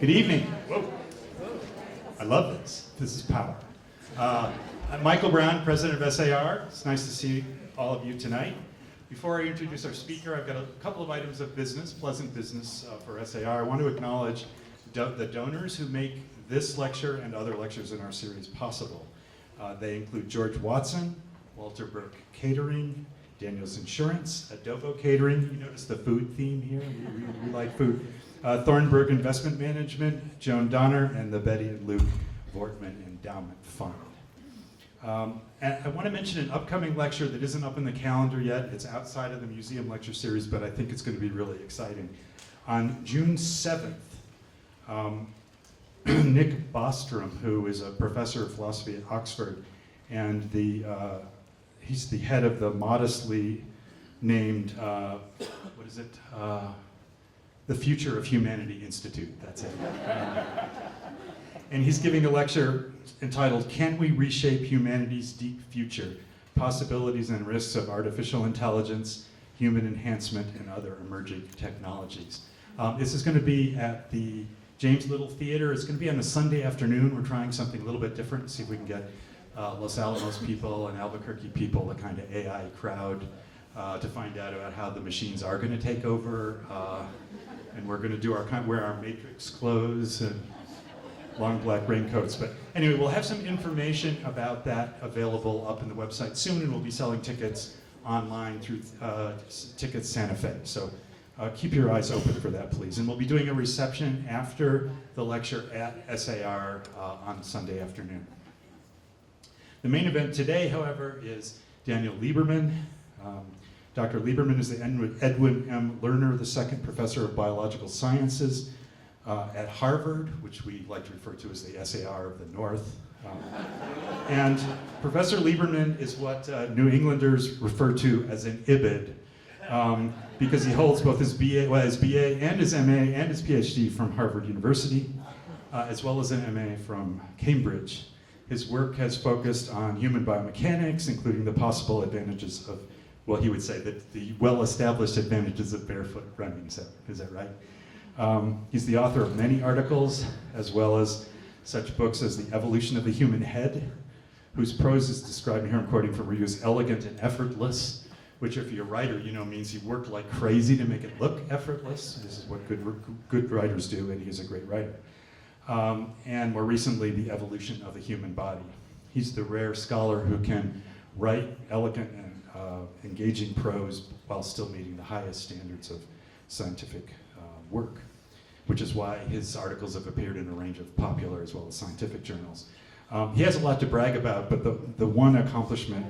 Good evening. Whoa. I love this. This is power. I'm Michael Brown, president of SAR. It's nice to see all of you tonight. Before I introduce our speaker, I've got a couple of items of business, pleasant business for SAR. I want to acknowledge the donors who make this lecture and other lectures in our series possible. They include George Watson, Walter Burke Catering, Daniel's Insurance, Adobo Catering. You notice the food theme here? We like food. Thornburg Investment Management, Joan Donner, and the Betty and Luke Vortman Endowment Fund. And I want to mention an upcoming lecture that isn't up in the calendar yet. It's outside of the museum lecture series, but I think it's going to be really exciting. On June 7th, Nick Bostrom, who is a professor of philosophy at Oxford, and he's the head of the modestly named, the Future of Humanity Institute, that's it. And he's giving a lecture entitled, Can We Reshape Humanity's Deep Future? Possibilities and Risks of Artificial Intelligence, Human Enhancement, and Other Emerging Technologies. This is going to be at the James Little Theater. It's going to be on a Sunday afternoon. We're trying something a little bit different, see if we can get Los Alamos people and Albuquerque people, the kind of AI crowd, to find out about how the machines are going to take over. And we're going to do wear our matrix clothes and long black raincoats. But anyway, we'll have some information about that available up in the website soon, and we'll be selling tickets online through Tickets Santa Fe. So keep your eyes open for that, please. And we'll be doing a reception after the lecture at SAR on Sunday afternoon. The main event today, however, is Daniel Lieberman. Dr. Lieberman is the Edwin M. Lerner II Professor of Biological Sciences at Harvard, which we like to refer to as the SAR of the North. And Professor Lieberman is what New Englanders refer to as an IBID, because he holds both his BA and his MA and his PhD from Harvard University, as well as an MA from Cambridge. His work has focused on human biomechanics, including the possible advantages of, well, he would say that the well-established advantages of barefoot running. Is that right? He's the author of many articles, as well as such books as The Evolution of the Human Head, whose prose is described here, I'm quoting from reviews, elegant and effortless, which if you're a writer, you know means you work like crazy to make it look effortless. This is what good writers do, and he's a great writer. And more recently, The Evolution of the Human Body. He's the rare scholar who can write elegant and engaging prose while still meeting the highest standards of scientific work, which is why his articles have appeared in a range of popular as well as scientific journals. He has a lot to brag about, but the one accomplishment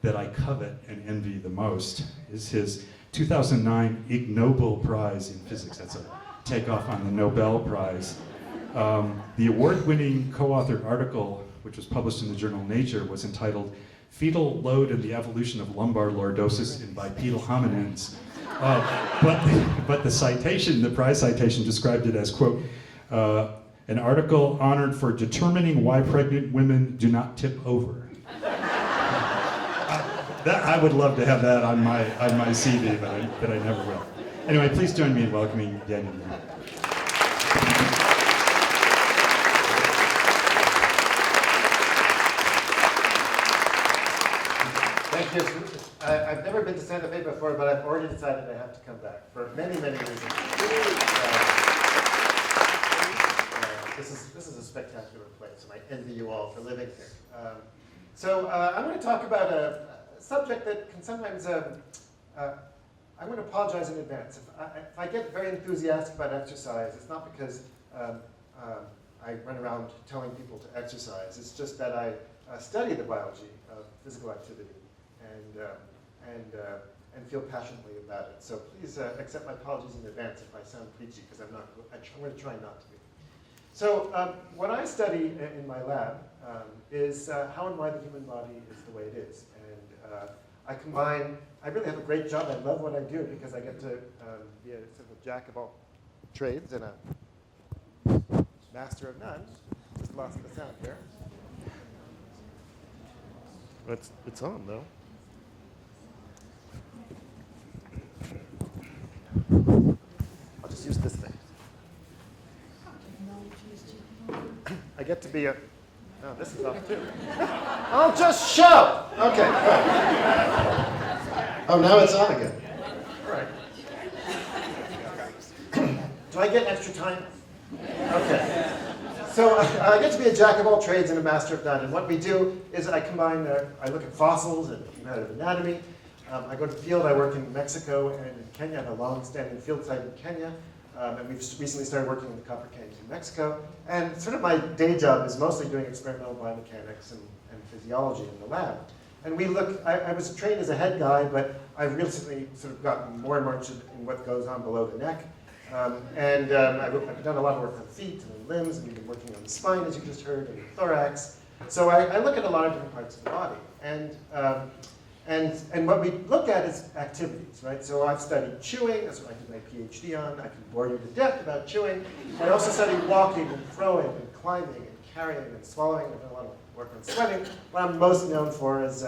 that I covet and envy the most is his 2009 Ig Nobel Prize in Physics. That's a takeoff on the Nobel Prize. The award-winning co-authored article, which was published in the journal Nature, was entitled Fetal Load and the Evolution of Lumbar Lordosis in Bipedal Hominins. But the citation, the prize citation, described it as, quote, an article honored for determining why pregnant women do not tip over. I would love to have that on my CV, but I never will. Anyway, please join me in welcoming Daniel Lieberman. Thank you. I've never been to Santa Fe before, but I've already decided I have to come back for many, many reasons. This is a spectacular place, and I envy you all for living here. I'm going to talk about a subject that can sometimes, I'm going to apologize in advance. If I get very enthusiastic about exercise, it's not because I run around telling people to exercise. It's just that I study the biology of physical activity and feel passionately about it. So please accept my apologies in advance if I sound preachy, because I'm going to try not to be. So what I study in my lab is how and why the human body is the way it is. And I really have a great job. I love what I do because I get to be a sort of jack of all trades and a master of none. Just lost the sound here. It's on though. I'll just use this thing. to be a... Oh, this is off too. I'll just show. Okay. Oh, now it's on again. All right. Do I get extra time? Okay. So I get to be a jack of all trades and a master of none. And what we do is I combine, I look at fossils and comparative anatomy. I go to the field. I work in Mexico and in Kenya. I have a long-standing field site in Kenya. And we've recently started working in the copper canyons in Mexico. And sort of my day job is mostly doing experimental biomechanics and physiology in the lab. And we look, I was trained as a head guy, but I've recently sort of gotten more and more interested in what goes on below the neck. I've done a lot of work on feet and on limbs, and we've been working on the spine, as you just heard, and the thorax. So I look at a lot of different parts of the body. And what we look at is activities, right? So I've studied chewing, that's what I did my PhD on. I can bore you to death about chewing. I also studied walking and throwing and climbing and carrying and swallowing. I've done a lot of work on sweating. What I'm most known for, as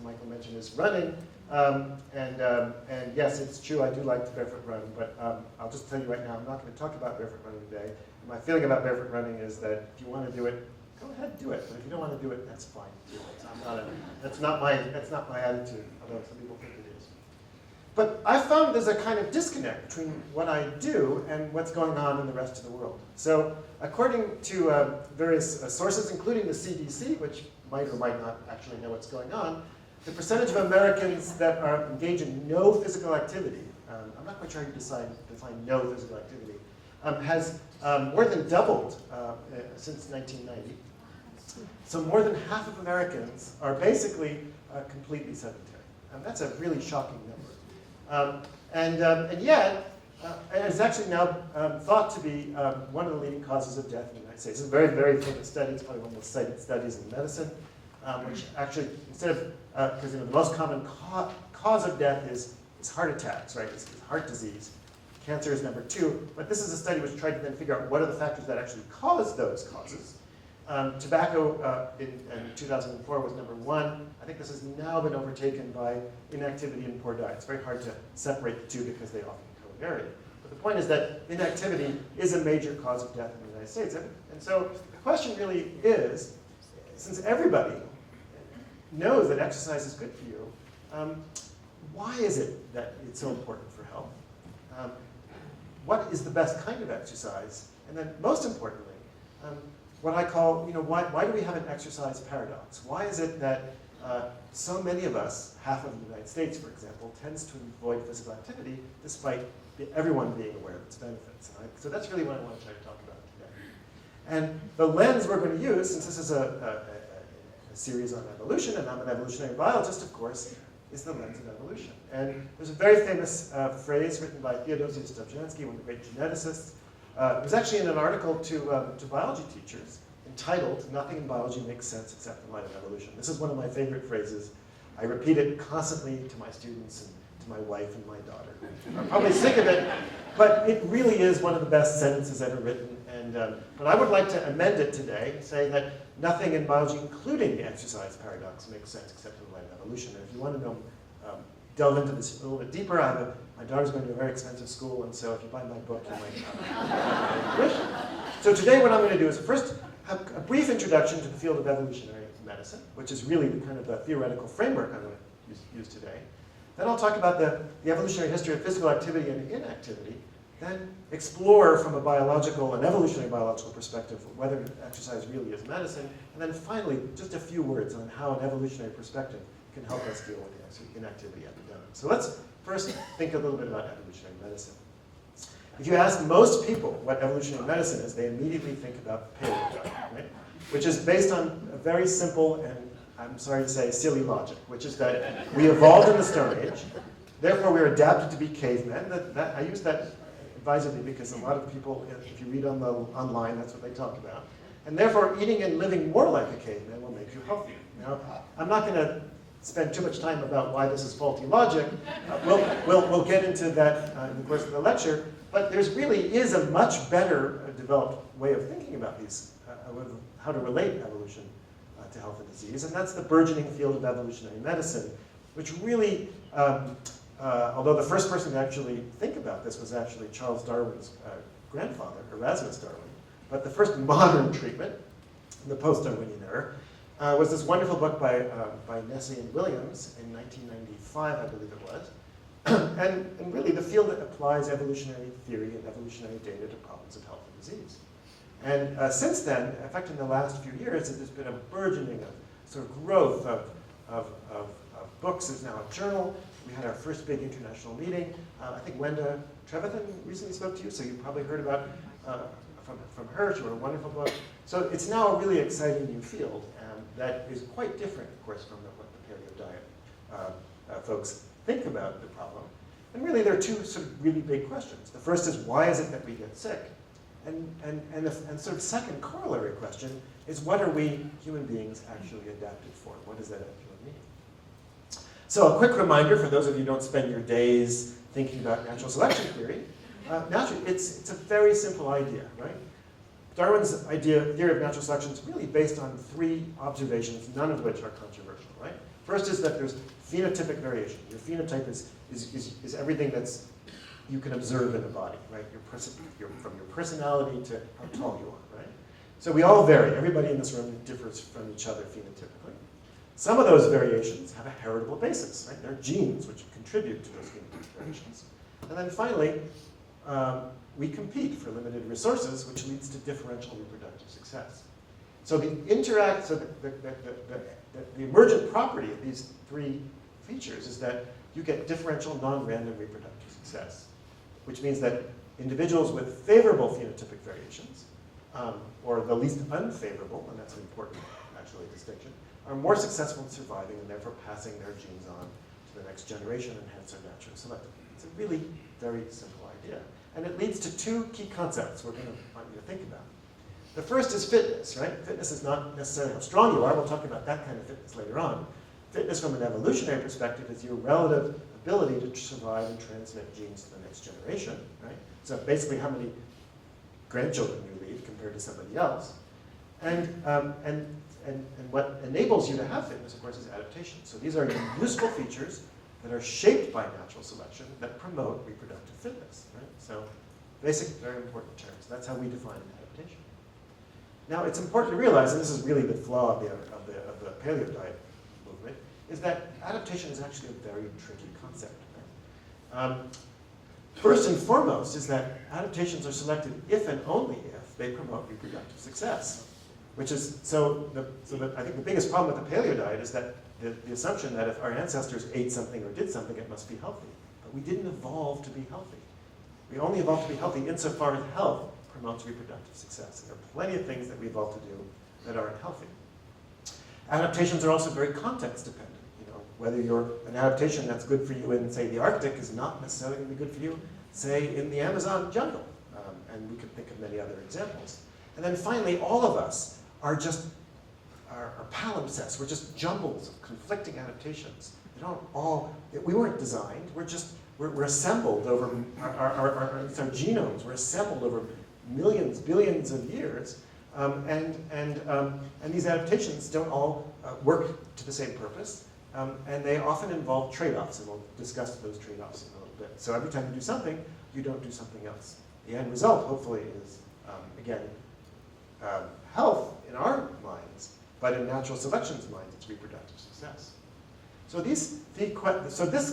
Michael mentioned, is running. And yes, it's true, I do like to barefoot run, but I'll just tell you right now, I'm not going to talk about barefoot running today. My feeling about barefoot running is that if you want to do it, go ahead and do it. But if you don't want to do it, that's fine too. That's not my attitude, although some people think it is. But I found there's a kind of disconnect between what I do and what's going on in the rest of the world. So according to various sources, including the CDC, which might or might not actually know what's going on, the percentage of Americans that are engaged in no physical activity, I'm not quite sure how you define no physical activity, has more than doubled since 1990. So more than half of Americans are basically completely sedentary. And that's a really shocking number. And yet, it's actually now thought to be one of the leading causes of death in the United States. It's a very, very famous study. It's probably one of the most cited studies in medicine, which actually, instead of, because the most common cause of death is heart attacks, right? It's heart disease. Cancer is number 2. But this is a study which tried to then figure out what are the factors that actually cause those causes. Tobacco in 2004 was number 1. I think this has now been overtaken by inactivity and poor diet. It's very hard to separate the two because they often co-vary. But the point is that inactivity is a major cause of death in the United States. And so the question really is, since everybody knows that exercise is good for you, why is it that it's so important for health? What is the best kind of exercise? And then most importantly, what I call, why do we have an exercise paradox? Why is it that so many of us, half of the United States, for example, tends to avoid physical activity despite everyone being aware of its benefits? So that's really what I want to try to talk about today. And the lens we're going to use, since this is a series on evolution, and I'm an evolutionary biologist, of course, is the lens of evolution. And there's a very famous phrase written by Theodosius Dobzhansky, one of the great geneticists. It was actually in an article to biology teachers entitled, "Nothing in Biology Makes Sense Except in Light of Evolution." This is one of my favorite phrases. I repeat it constantly to my students and to my wife and my daughter, who are probably sick of it, but it really is one of the best sentences ever written. But I would like to amend it today and say that nothing in biology, including the exercise paradox, makes sense except in light of evolution. And if you want to know, delve into this a little bit deeper, my daughter's going to a very expensive school, and so if you buy my book, you might wish. So today what I'm going to do is first have a brief introduction to the field of evolutionary medicine, which is really the kind of the theoretical framework I'm going to use today. Then I'll talk about the evolutionary history of physical activity and inactivity, then explore from a biological and evolutionary biological perspective whether exercise really is medicine, and then finally just a few words on how an evolutionary perspective can help us deal with the inactivity epidemic. So let's first think a little bit about evolutionary medicine. If you ask most people what evolutionary medicine is, they immediately think about paleo diet, right? Which is based on a very simple and, I'm sorry to say, silly logic, which is that we evolved in the Stone Age, therefore we're adapted to be cavemen. I use that advisedly because a lot of people, if you read online, that's what they talk about. And therefore, eating and living more like a caveman will make you healthier. Now, I'm not going to spend too much time about why this is faulty logic. We'll get into that in the course of the lecture. But there really is a much better developed way of thinking about these, how to relate evolution to health and disease. And that's the burgeoning field of evolutionary medicine, which really, although the first person to actually think about this was actually Charles Darwin's grandfather, Erasmus Darwin. but the first modern treatment, the post-Darwinian era, was this wonderful book by Nessie and Williams in 1995, I believe it was. and really the field that applies evolutionary theory and evolutionary data to problems of health and disease. And since then, in fact, in the last few years, there's been a burgeoning of sort of growth of books. There's now a journal. We had our first big international meeting. I think Wenda Trevathan recently spoke to you, so you probably heard about from her. She wrote a wonderful book. So it's now a really exciting new field that is quite different, of course, from what the paleo diet folks think about the problem. And really, there are two sort of really big questions. The first is, why is it that we get sick? And sort of second corollary question is, what are we human beings actually adapted for? What does that actually mean? So a quick reminder for those of you who don't spend your days thinking about natural selection theory. It's a very simple idea, right? Darwin's theory of natural selection is really based on three observations, none of which are controversial, right? First is that there's phenotypic variation. Your phenotype is everything that's you can observe in the body, right? From your personality to how tall you are, right? So we all vary. Everybody in this room differs from each other phenotypically. Some of those variations have a heritable basis, right? They're genes which contribute to those phenotypic variations. And then finally, we compete for limited resources, which leads to differential reproductive success. So the emergent property of these three features is that you get differential non-random reproductive success, which means that individuals with favorable phenotypic variations, or the least unfavorable, and that's an important actually distinction, are more successful in surviving and therefore passing their genes on to the next generation and hence are naturally selected. It's a really very simple idea. And it leads to two key concepts we're going to want you to think about. The first is fitness, right? Fitness is not necessarily how strong you are. We'll talk about that kind of fitness later on. Fitness from an evolutionary perspective is your relative ability to survive and transmit genes to the next generation, right? So basically how many grandchildren you leave compared to somebody else. And what enables you to have fitness, of course, is adaptation. So these are useful features that are shaped by natural selection that promote reproductive fitness, right? So basic, very important terms. That's how we define adaptation. Now, it's important to realize, and this is really the flaw of the paleo diet movement, is that adaptation is actually a very tricky concept. Right? First and foremost is that adaptations are selected if and only if they promote reproductive success, which is, I think the biggest problem with the paleo diet is that the assumption that if our ancestors ate something or did something, it must be healthy. But we didn't evolve to be healthy. We only evolved to be healthy insofar as health promotes reproductive success. And there are plenty of things that we evolved to do that aren't healthy. Adaptations are also very context dependent. You know, whether you're an adaptation that's good for you in, say, the Arctic is not necessarily going to be good for you, say, in the Amazon jungle. And we could think of many other examples. And then finally, all of us are just palimpsests. We're just jumbles of conflicting adaptations. They don't all, we weren't designed. We're assembled over our genomes. We're assembled over millions, billions of years, and these adaptations don't all work to the same purpose, and they often involve trade-offs, and we'll discuss those trade-offs in a little bit. So every time you do something, you don't do something else. The end result, hopefully, is again health in our minds, but in natural selection's minds, it's reproductive success. So this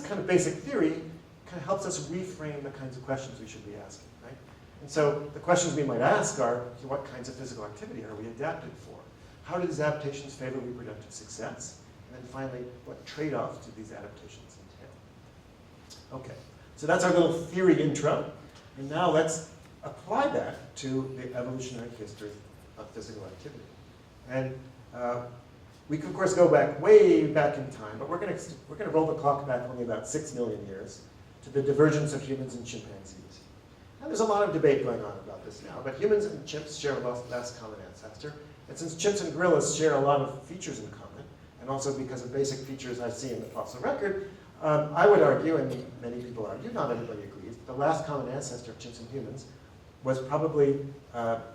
kind of basic theory kind of helps us reframe the kinds of questions we should be asking, right? And so the questions we might ask are, what kinds of physical activity are we adapted for? How do these adaptations favor reproductive success? And then finally, what trade-offs do these adaptations entail? Okay, so that's our little theory intro. And now let's apply that to the evolutionary history of physical activity. And we can, of course, go way back in time, but we're going to roll the clock back only about 6 million years to the divergence of humans and chimpanzees. Now, there's a lot of debate going on about this now, but humans and chimps share a less common ancestor. And since chimps and gorillas share a lot of features in common, and also because of basic features I see in the fossil record, I would argue, and many people argue, not everybody agrees, the last common ancestor of chimps and humans was probably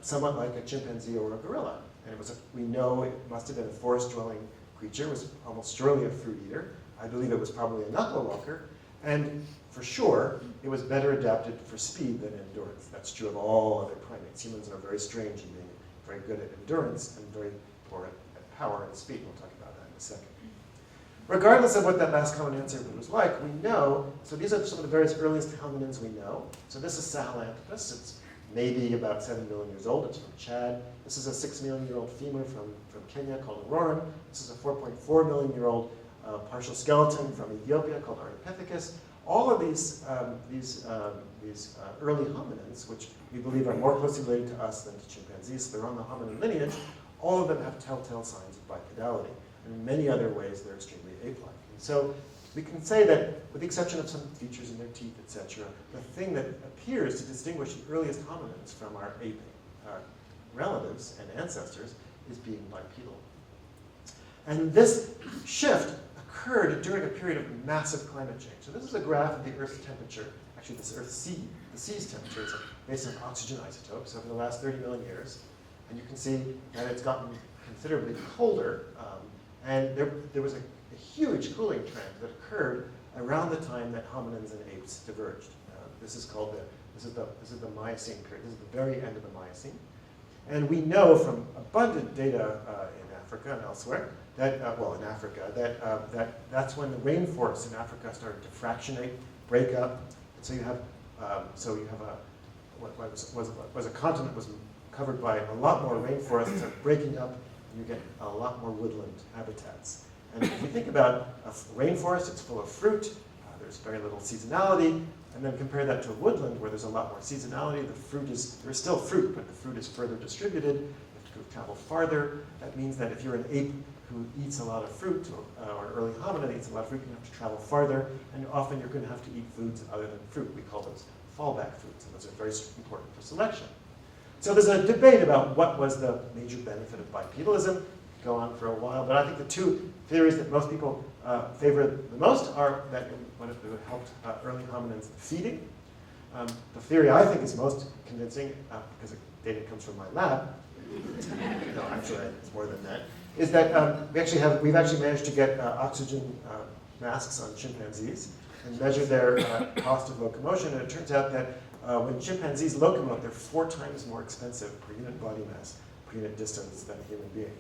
somewhat like a chimpanzee or a gorilla. And we know it must have been a forest-dwelling creature. It was almost surely a fruit eater. I believe it was probably a knuckle walker. And for sure, it was better adapted for speed than endurance. That's true of all other primates. Humans are very strange in being very good at endurance and very poor at power and speed. We'll talk about that in a second. Regardless of what that last common ancestor was like, we know, so these are some of the various earliest hominins we know. So this is Sahelanthropus. It's maybe about 7 million years old. It's from Chad. This is a 6 million year old femur from Kenya called Aurorum. This is a 4.4 million year old partial skeleton from Ethiopia called Ardipithecus. All of these early hominins, which we believe are more closely related to us than to chimpanzees, so they're on the hominin lineage, all of them have telltale signs of bipedality. And in many other ways, they're extremely ape-like. And so we can say that, with the exception of some features in their teeth, etc., the thing that appears to distinguish the earliest hominins from our ape relatives and ancestors is being bipedal. And this shift occurred during a period of massive climate change. So this is a graph of the Earth's temperature. Actually, this Earth's sea, the sea's temperature is based on oxygen isotopes over the last 30 million years. And you can see that it's gotten considerably colder. And there was a huge cooling trend that occurred around the time that hominins and apes diverged. This is the Miocene period. This is the very end of the Miocene. And we know from abundant data in Africa and elsewhere that, in Africa, that's when the rainforests in Africa started to fractionate, break up. And so you have what was a continent was covered by a lot more rainforests are breaking up, and you get a lot more woodland habitats. And if you think about a rainforest, it's full of fruit, there's very little seasonality, and then compare that to a woodland where there's a lot more seasonality. There's still fruit, but the fruit is further distributed. You have to travel farther. That means that if you're an ape who eats a lot of fruit, or early hominid eats a lot of fruit, you have to travel farther, and often you're going to have to eat foods other than fruit. We call those fallback foods, and those are very important for selection. So there's a debate about what was the major benefit of bipedalism. Go on for a while, but I think the two theories that most people favor the most are that it helped early hominins feeding. The theory I think is most convincing, because the data comes from my lab, no, actually it's more than that, is that we've actually managed to get oxygen masks on chimpanzees and measure their cost of locomotion, and it turns out that when chimpanzees locomote, they're 4 times more expensive per unit body mass, per unit distance than a human being.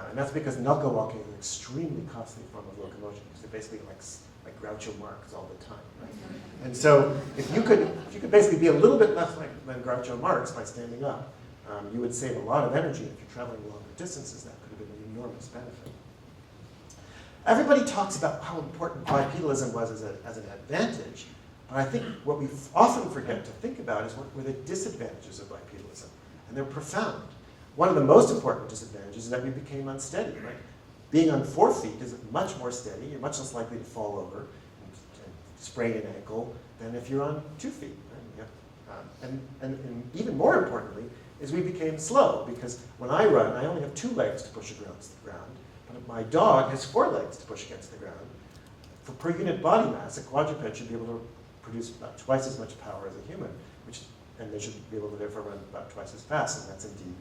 And that's because knuckle walking is an extremely costly form of locomotion, because they're basically like Groucho Marx all the time, right? And so if you could basically be a little bit less than Groucho Marx by standing up, you would save a lot of energy. If you're traveling longer distances, that could have been an enormous benefit. Everybody talks about how important bipedalism was as an advantage, but I think what we often forget to think about is what were the disadvantages of bipedalism, and they're profound. One of the most important disadvantages is that we became unsteady, right? Being on 4 feet is much more steady. You're much less likely to fall over and sprain an ankle than if you're on 2 feet. Right? Yeah. And even more importantly is we became slow, because when I run, I only have 2 legs to push against the ground, but my dog has 4 legs to push against the ground. For per unit body mass, a quadruped should be able to produce about twice as much power as a human, and they should be able to therefore run about twice as fast, and that's indeed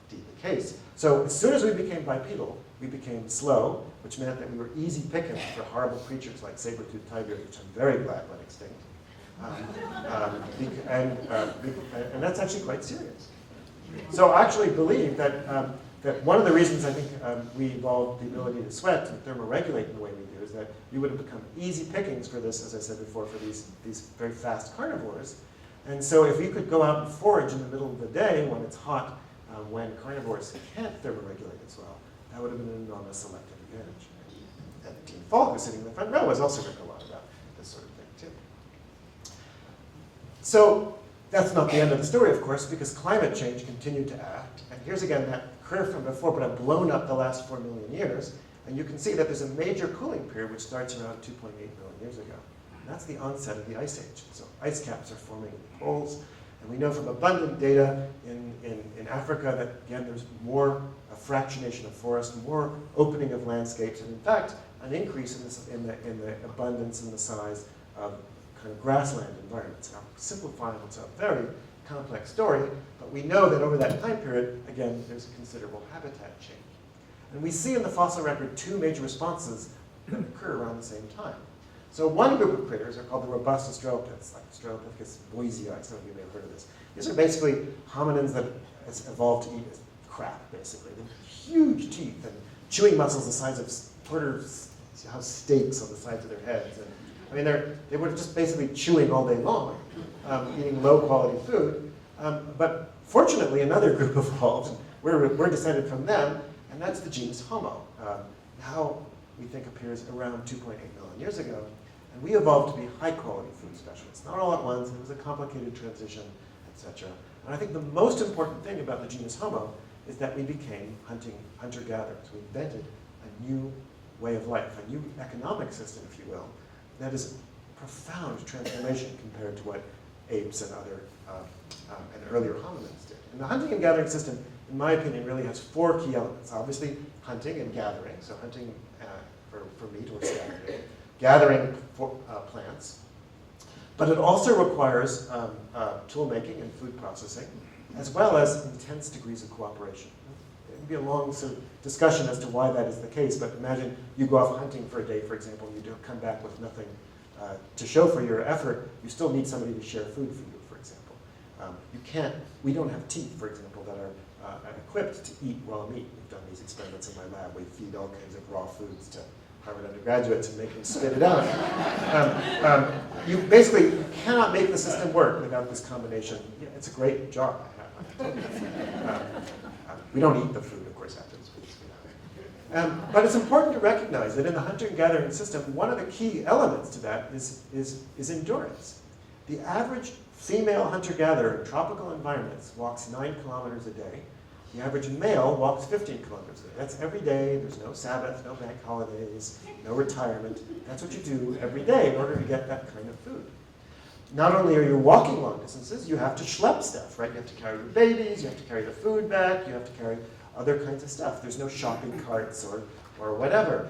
the case. So as soon as we became bipedal, we became slow, which meant that we were easy pickings for horrible creatures like saber-toothed tigers, which I'm very glad went extinct. And that's actually quite serious. So I actually believe that one of the reasons I think we evolved the ability to sweat and thermoregulate in the way we do is that we would have become easy pickings for this, as I said before, for these very fast carnivores. And so if you could go out and forage in the middle of the day when it's hot, when carnivores can't thermoregulate as well, that would have been an enormous selective advantage. And Dean Falk, who's sitting in the front row, has also written a lot about this sort of thing too. So that's not the end of the story, of course, because climate change continued to act. And here's again that curve from before, but I've blown up the last 4 million years. And you can see that there's a major cooling period which starts around 2.8 million years ago. And that's the onset of the ice age. So ice caps are forming in the poles. And we know from abundant data in Africa that, again, there's more fractionation of forest, more opening of landscapes, and in fact, an increase in the abundance and the size of kind of grassland environments. Now, simplifying what's a very complex story, but we know that over that time period, again, there's a considerable habitat change. And we see in the fossil record 2 major responses that occur around the same time. So one group of critters are called the robust Australopiths, like Australopithecus boisei. Some of you may have heard of this. These are basically hominins that has evolved to eat crap, basically. They have huge teeth and chewing muscles the size of porterhouse steaks on the sides of their heads. And, I mean, they were just basically chewing all day long, eating low-quality food. But fortunately, another group evolved. We're descended from them, and that's the genus Homo. Now, we think appears around 2.8 million years ago. And we evolved to be high-quality food specialists. Not all at once. It was a complicated transition, etc. And I think the most important thing about the genus Homo is that we became hunter-gatherers. We invented a new way of life, a new economic system, if you will, that is a profound transformation compared to what apes and other and earlier hominins did. And the hunting and gathering system, in my opinion, really has four key elements. Obviously, hunting and gathering, so hunting for meat or scavenger, gathering for plants, but it also requires tool making and food processing, as well as intense degrees of cooperation. It would be a long sort of discussion as to why that is the case, but imagine you go off hunting for a day, for example, and you don't come back with nothing to show for your effort. You still need somebody to share food for you, for example. We don't have teeth, for example, that are equipped to eat raw meat. We've done these experiments in my lab. We feed all kinds of raw foods to Harvard undergraduates and make them spit it out. You basically cannot make the system work without this combination. Yeah, it's a great job I have. We don't eat the food, of course, after this. But it's important to recognize that in the hunter and gathering system, one of the key elements to that is endurance. The average female hunter-gatherer in tropical environments walks 9 kilometers a day. The average male walks 15 kilometers a day. That's every day. There's no Sabbath, no bank holidays, no retirement. That's what you do every day in order to get that kind of food. Not only are you walking long distances, you have to schlep stuff, right? You have to carry your babies, you have to carry the food back, you have to carry other kinds of stuff. There's no shopping carts or whatever.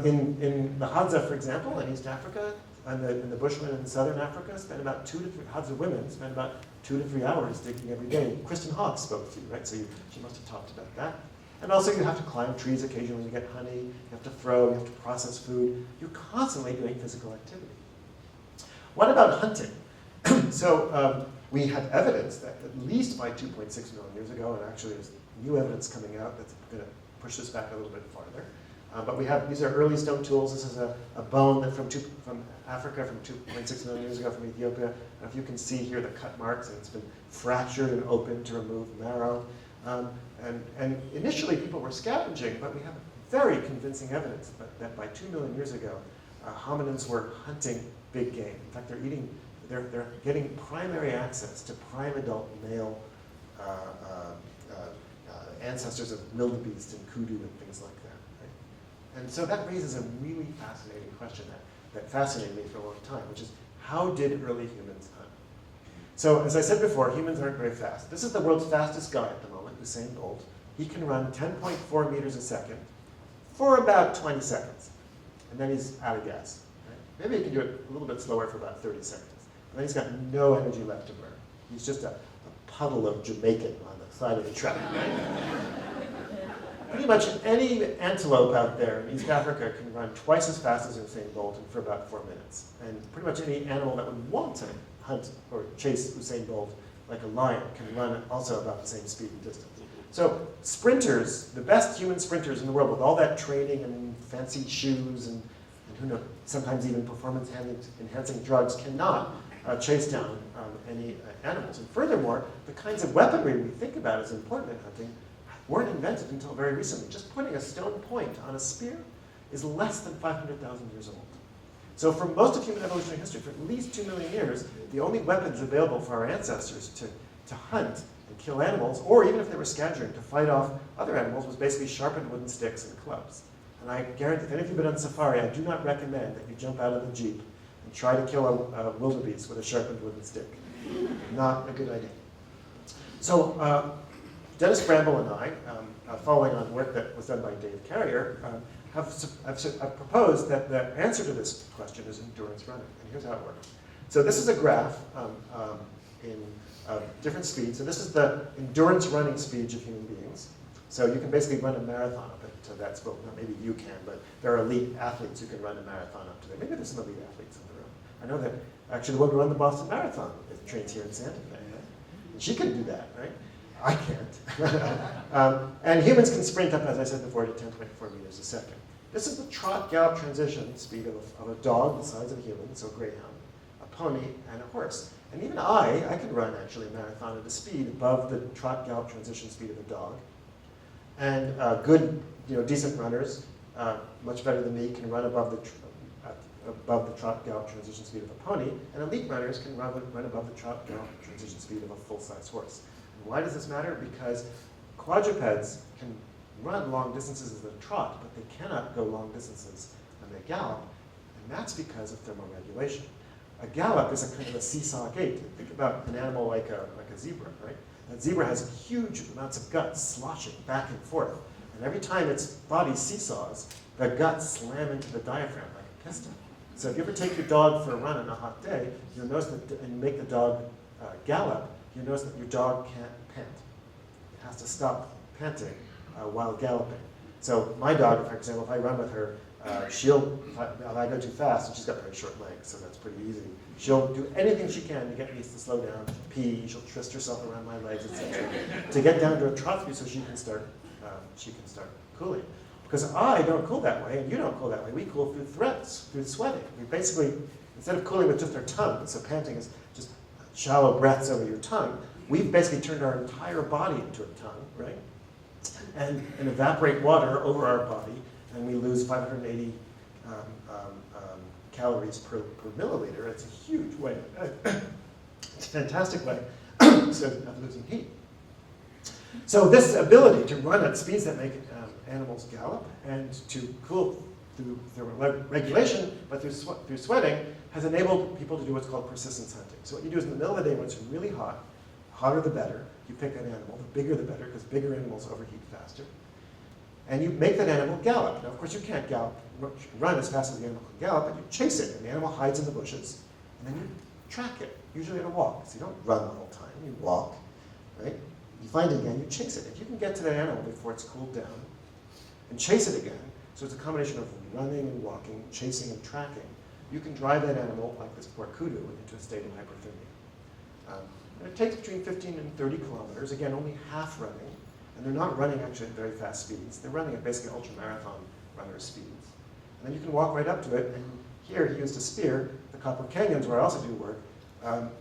In the Hadza, for example, in East Africa, and the Bushmen in southern Africa spend about 2 to 3, Hadza women spend about 2 to 3 hours digging every day. Kristen Hawkes spoke to you, right? So she must have talked about that. And also you have to climb trees occasionally to get honey, you have to throw, you have to process food. You're constantly doing physical activity. What about hunting? So we have evidence that at least by 2.6 million years ago, and actually there's new evidence coming out that's going to push this back a little bit farther. But we have, these are early stone tools. This is a bone that from Africa from 2.6 million years ago from Ethiopia. And if you can see here the cut marks, and it's been fractured and opened to remove marrow. And initially people were scavenging, but we have very convincing evidence that by 2 million years ago, hominins were hunting big game. In fact, they're getting primary access to prime adult male ancestors of wildebeest and kudu and things like that. Right? And so that raises a really fascinating question that fascinated me for a long time, which is how did early humans hunt? So as I said before, humans aren't very fast. This is the world's fastest guy at the moment, Usain Bolt. He can run 10.4 meters a second for about 20 seconds. And then he's out of gas. Right? Maybe he can do it a little bit slower for about 30 seconds. And then he's got no energy left to burn. He's just a puddle of Jamaican on the side of the track. Right? Pretty much any antelope out there in East Africa can run twice as fast as Usain Bolt and for about 4 minutes. And pretty much any animal that would want to hunt or chase Usain Bolt, like a lion, can run also about the same speed and distance. So sprinters, the best human sprinters in the world, with all that training and fancy shoes and who knows, sometimes even performance-enhancing drugs, cannot chase down any animals. And furthermore, the kinds of weaponry we think about as important in hunting weren't invented until very recently. Just putting a stone point on a spear is less than 500,000 years old. So for most of human evolutionary history, for at least 2 million years, the only weapons available for our ancestors to hunt and kill animals, or even if they were scavenging, to fight off other animals, was basically sharpened wooden sticks and clubs. And I guarantee, if any of you have been on safari, I do not recommend that you jump out of the Jeep and try to kill a wildebeest with a sharpened wooden stick. Not a good idea. So Dennis Bramble and I, following on work that was done by Dave Carrier, have proposed that the answer to this question is endurance running. And here's how it works. So this is a graph in different speeds. So this is the endurance running speed of human beings. So you can basically run a marathon up to that scope. Now, maybe you can, but there are elite athletes who can run a marathon up to there. Maybe there's some elite athletes in the room. I know that actually the one who ran the Boston Marathon trains here in Santa Fe. Right? And she can do that, right? I can't. And humans can sprint up, as I said before, to 10.4 meters a second. This is the trot-gallop transition speed of a dog the size of a human, so greyhound, a pony, and a horse. And even I could run actually a marathon at a speed above the trot-gallop transition speed of a dog. And good, decent runners, much better than me, can run above the trot-gallop transition speed of a pony. And elite runners can run above the trot-gallop transition speed of a full-size horse. And why does this matter? Because quadrupeds can run long distances as they trot, but they cannot go long distances when they gallop. And that's because of thermoregulation. A gallop is a kind of a seesaw gait. Think about an animal like a zebra, right? That zebra has huge amounts of guts sloshing back and forth. And every time its body seesaws, the guts slam into the diaphragm like a piston. So if you ever take your dog for a run on a hot day, you'll notice that, and make the dog gallop, you'll notice that your dog can't pant. It has to stop panting while galloping. So my dog, for example, if I run with her, if I go too fast, and she's got very short legs, so that's pretty easy. She'll do anything she can to get me to slow down, to pee. She'll twist herself around my legs, etc., to get down to a trot speed so she can start cooling. Because I don't cool that way, and you don't cool that way. We cool through through sweating. We basically, instead of cooling with just our tongue, so panting is just shallow breaths over your tongue, we've basically turned our entire body into a tongue, right? And evaporate water over our body, and we lose 580 calories per milliliter. It's a huge way. It's a fantastic way of losing heat. So this ability to run at speeds that make animals gallop and to cool through regulation, but through sweating, has enabled people to do what's called persistence hunting. So what you do is in the middle of the day when it's really hot, hotter the better, you pick an animal, the bigger the better, because bigger animals overheat faster. And you make that animal gallop. Now, of course, you can't run as fast as the animal can gallop, but you chase it, and the animal hides in the bushes, and then you track it, usually at a walk. So you don't run the whole time, you walk, right? You find it again, you chase it. If you can get to that animal before it's cooled down, and chase it again, so it's a combination of running and walking, chasing and tracking, you can drive that animal, like this poor kudu, into a state of hyperthermia. And it takes between 15 and 30 kilometers, again, only half running, and they're not running actually at very fast speeds. They're running at basically ultramarathon runner speeds. And then you can walk right up to it, and here he used a spear. The Copper Canyons, where I also do work,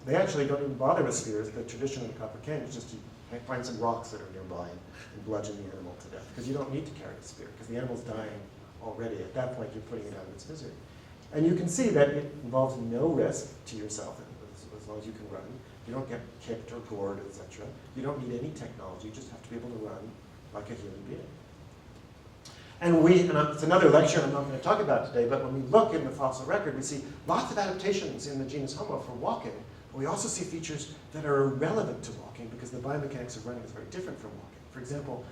they actually don't even bother with spears. The tradition in the Copper Canyon is just to find some rocks that are nearby and bludgeon the animal to death, because you don't need to carry a spear, because the animal's dying already. At that point, you're putting it out of its misery. And you can see that it involves no risk to yourself, as long as you can run. You don't get kicked or gored, etc. You don't need any technology. You just have to be able to run like a human being. And it's another lecture I'm not going to talk about today, but when we look in the fossil record, we see lots of adaptations in the genus Homo for walking, but we also see features that are irrelevant to walking because the biomechanics of running is very different from walking. For example,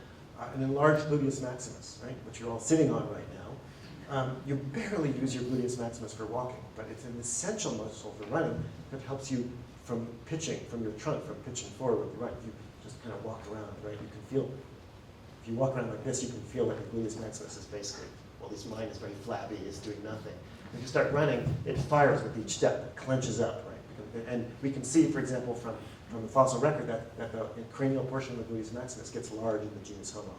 an enlarged gluteus maximus, right, which you're all sitting on right now, you barely use your gluteus maximus for walking, but it's an essential muscle for running that helps you from pitching, from your trunk, from pitching forward. Right, if you just kind of walk around, right, you can feel, if you walk around like this, you can feel like a gluteus maximus is basically, well, at least mine is very flabby, it's doing nothing. If you start running, it fires with each step, it clenches up, right? And we can see, for example, from the fossil record that the cranial portion of the gluteus maximus gets large in the genus Homo.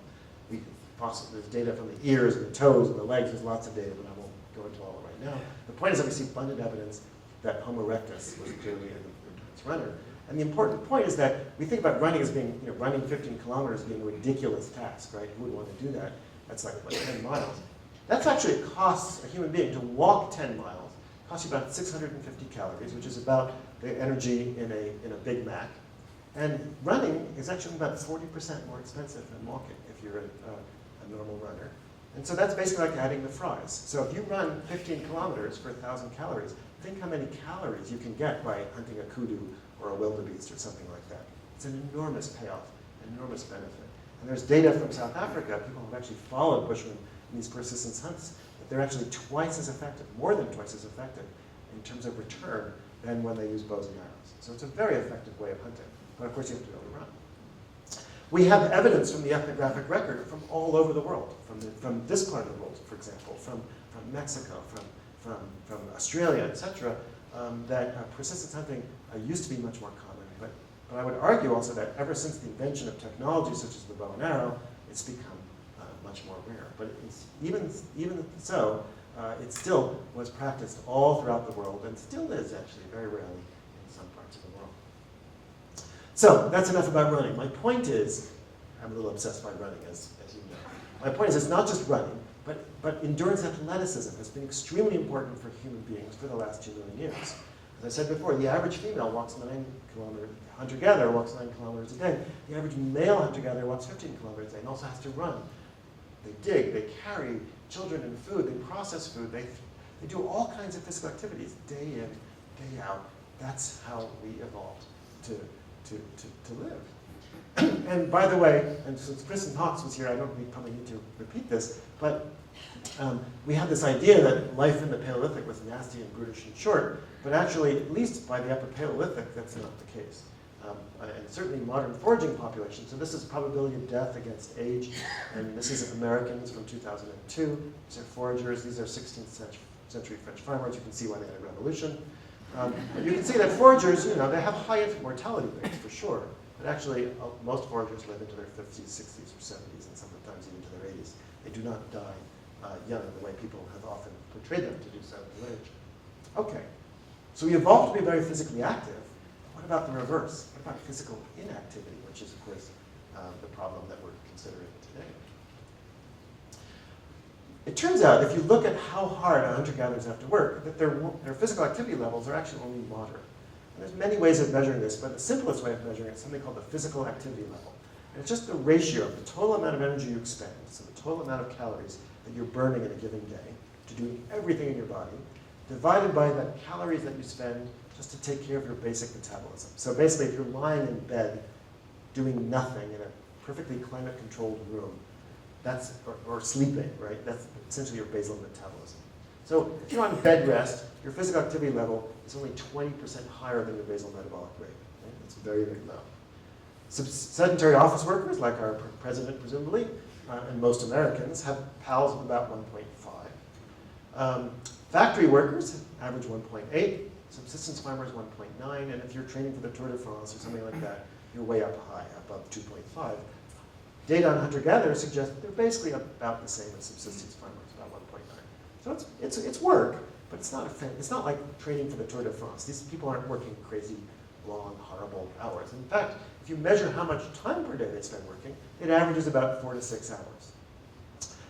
There's data from the ears and the toes and the legs, there's lots of data, but I won't go into all of it right now. The point is that we see abundant evidence that Homo erectus was clearly an endurance runner. And the important point is that we think about running as being, running 15 kilometers being a ridiculous task, right? Who would want to do that? That's like, 10 miles. That's actually costs a human being to walk 10 miles. It costs you about 650 calories, which is about the energy in a Big Mac. And running is actually about 40% more expensive than walking if you're a normal runner. And so that's basically like adding the fries. So if you run 15 kilometers for 1,000 calories, think how many calories you can get by hunting a kudu or a wildebeest or something like that. It's an enormous payoff, an enormous benefit. And there's data from South Africa, people who have actually followed bushmen in these persistence hunts, that they're actually twice as effective, more than twice as effective in terms of return than when they use bows and arrows. So it's a very effective way of hunting. But of course you have to be able to run. We have evidence from the ethnographic record from all over the world, from this part of the world, for example, from Mexico, from Australia, etc., that persistence hunting used to be much more common. But I would argue also that ever since the invention of technology such as the bow and arrow, it's become much more rare. But even so, it still was practiced all throughout the world, and still is actually very rarely in some parts of the world. So that's enough about running. My point is, I'm a little obsessed by running, as you know. My point is, it's not just running, but endurance athleticism has been extremely important for human beings for the last 2 million years. As I said before, the average female walks 9 kilometers, hunter-gatherer walks 9 kilometers a day. The average male hunter-gatherer walks 15 kilometers a day and also has to run. They dig, they carry children and food, they process food, they do all kinds of physical activities day in, day out. That's how we evolved to live. And by the way, and since Kristen Hawkes was here, I don't probably need to repeat this, but we had this idea that life in the Paleolithic was nasty and brutish and short, but actually, at least by the Upper Paleolithic, that's not the case. And certainly modern foraging populations, so this is probability of death against age, and this is Americans from 2002. These are foragers, these are 16th century French farmers. You can see why they had a revolution. But you can see that foragers, they have high infant mortality rates for sure, but actually most foragers live into their 50s, 60s, or 70s, and sometimes even to their 80s. They do not die young the way people have often portrayed them to do so in the literature. Okay, so we evolved to be very physically active. What about the reverse? What about physical inactivity, which is, of course, the problem that we're considering today? It turns out, if you look at how hard hunter-gatherers have to work, that their physical activity levels are actually only moderate. And there's many ways of measuring this, but the simplest way of measuring it is something called the physical activity level. And it's just the ratio of the total amount of energy you expend, so the total amount of calories that you're burning in a given day to doing everything in your body, divided by the calories that you spend just to take care of your basic metabolism. So basically, if you're lying in bed doing nothing in a perfectly climate-controlled room, or sleeping, right? That's essentially your basal metabolism. So if you're on bed rest, your physical activity level is only 20% higher than your basal metabolic rate. Right? It's very, very low. Sedentary office workers, like our president presumably, and most Americans, have PALs of about 1.5. Factory workers average 1.8. Subsistence farmers 1.9, and if you're training for the Tour de France or something like that, you're way up high, above 2.5. Data on hunter-gatherers suggests that they're basically about the same as subsistence farmers, about 1.9. So it's work, but it's not like training for the Tour de France. These people aren't working crazy, long, horrible hours. In fact, if you measure how much time per day they spend working, it averages about 4 to 6 hours.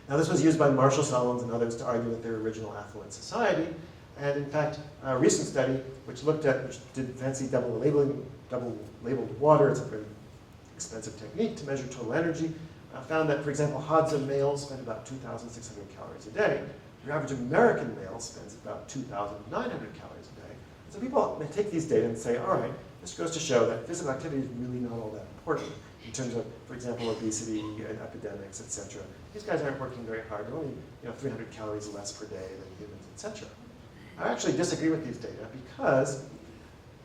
Now, this was used by Marshall Solomons and others to argue that they're original affluent society. And in fact, a recent study which did fancy double labeled water, it's a very expensive technique to measure total energy, found that, for example, Hadza males spend about 2,600 calories a day. Your average American male spends about 2,900 calories a day. So people may take these data and say, all right, this goes to show that physical activity is really not all that important in terms of, for example, obesity and epidemics, etc. These guys aren't working very hard. They're only 300 calories less per day than humans, etc. I actually disagree with these data because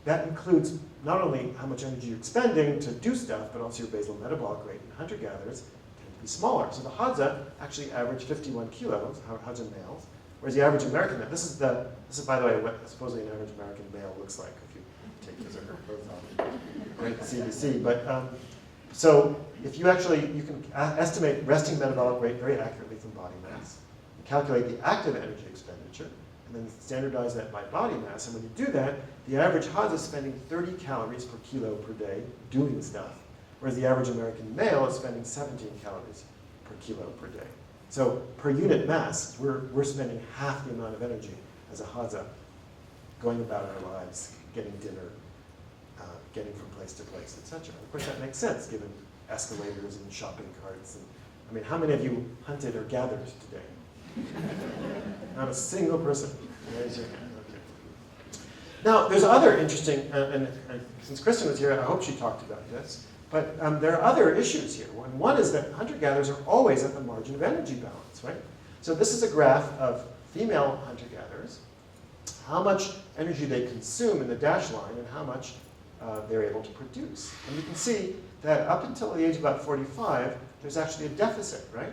that includes not only how much energy you're expending to do stuff, but also your basal metabolic rate. And hunter-gatherers tend to be smaller. So the Hadza actually average 51 kilos, Hadza males, whereas the average American male, this is by the way what supposedly an average American male looks like if you take his or her clothes off. Great CBC. But so if you can estimate resting metabolic rate very accurately from body mass, and calculate the active energy expenditure, and then standardize that by body mass. And when you do that, the average Hadza is spending 30 calories per kilo per day doing stuff, whereas the average American male is spending 17 calories per kilo per day. So per unit mass, we're spending half the amount of energy as a Hadza going about our lives, getting dinner, getting from place to place, etc. Of course, that makes sense given escalators and shopping carts. And, I mean, how many of you hunted or gathered today? Not a single person. Raise your hand. Okay. Now, there's other interesting, and since Kristen was here, I hope she talked about this, but there are other issues here. One is that hunter-gatherers are always at the margin of energy balance, right? So this is a graph of female hunter-gatherers, how much energy they consume in the dashed line, and how much they're able to produce. And you can see that up until the age of about 45, there's actually a deficit, right?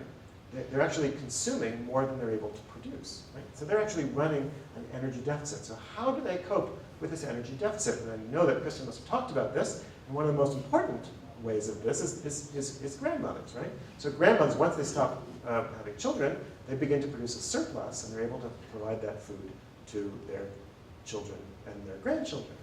They're actually consuming more than they're able to produce, right? So they're actually running an energy deficit. So how do they cope with this energy deficit? And I know that Kristen must have talked about this, and one of the most important ways of this is grandmothers, right? So grandmothers, once they stop having children, they begin to produce a surplus, and they're able to provide that food to their children and their grandchildren.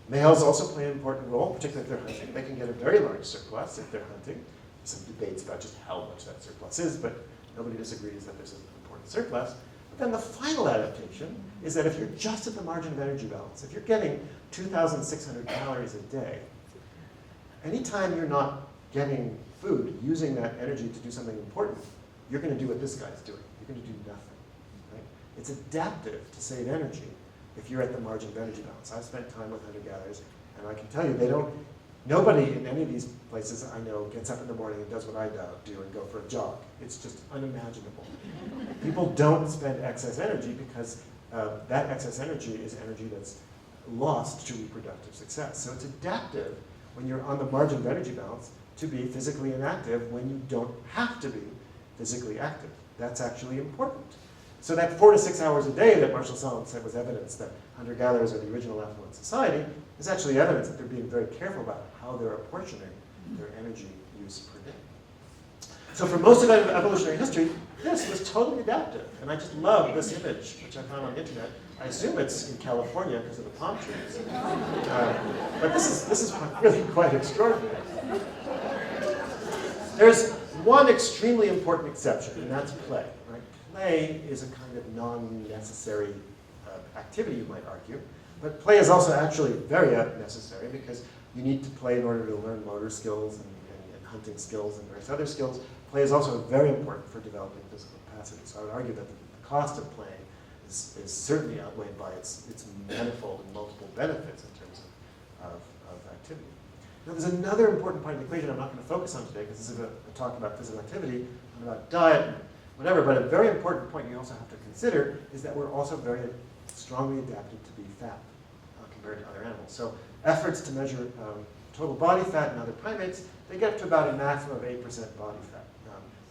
Males also play an important role, particularly if they're hunting. They can get a very large surplus if they're hunting. Some debates about just how much that surplus is, but nobody disagrees that there's an important surplus. But then the final adaptation is that if you're just at the margin of energy balance, if you're getting 2,600 calories a day, anytime you're not getting food, using that energy to do something important, you're going to do what this guy's doing. You're going to do nothing. Right? It's adaptive to save energy if you're at the margin of energy balance. I've spent time with hunter-gatherers, and I can tell you, nobody in any of these places I know gets up in the morning and does what I do and go for a jog. It's just unimaginable. People don't spend excess energy because that excess energy is energy that's lost to reproductive success. So it's adaptive when you're on the margin of energy balance to be physically inactive when you don't have to be physically active. That's actually important. So that 4 to 6 hours a day that Marshall Solomon said was evidence that hunter-gatherers are the original affluent society is actually evidence that they're being very careful about how they're apportioning their energy use per day. So for most of evolutionary history, this was totally adaptive. And I just love this image, which I found on the internet. I assume it's in California because of the palm trees. But this is really quite extraordinary. There's one extremely important exception, and that's play. Right? Play is a kind of non-necessary activity, you might argue. But play is also actually very necessary because you need to play in order to learn motor skills and hunting skills and various other skills. Play is also very important for developing physical capacity. So I would argue that the cost of playing is certainly outweighed by its manifold and multiple benefits in terms of activity. Now there's another important part of the equation I'm not going to focus on today because this is a talk about physical activity and about diet and whatever, but a very important point you also have to consider is that we're also very strongly adapted to be fat compared to other animals. So efforts to measure total body fat in other primates, they get up to about a maximum of 8% body fat.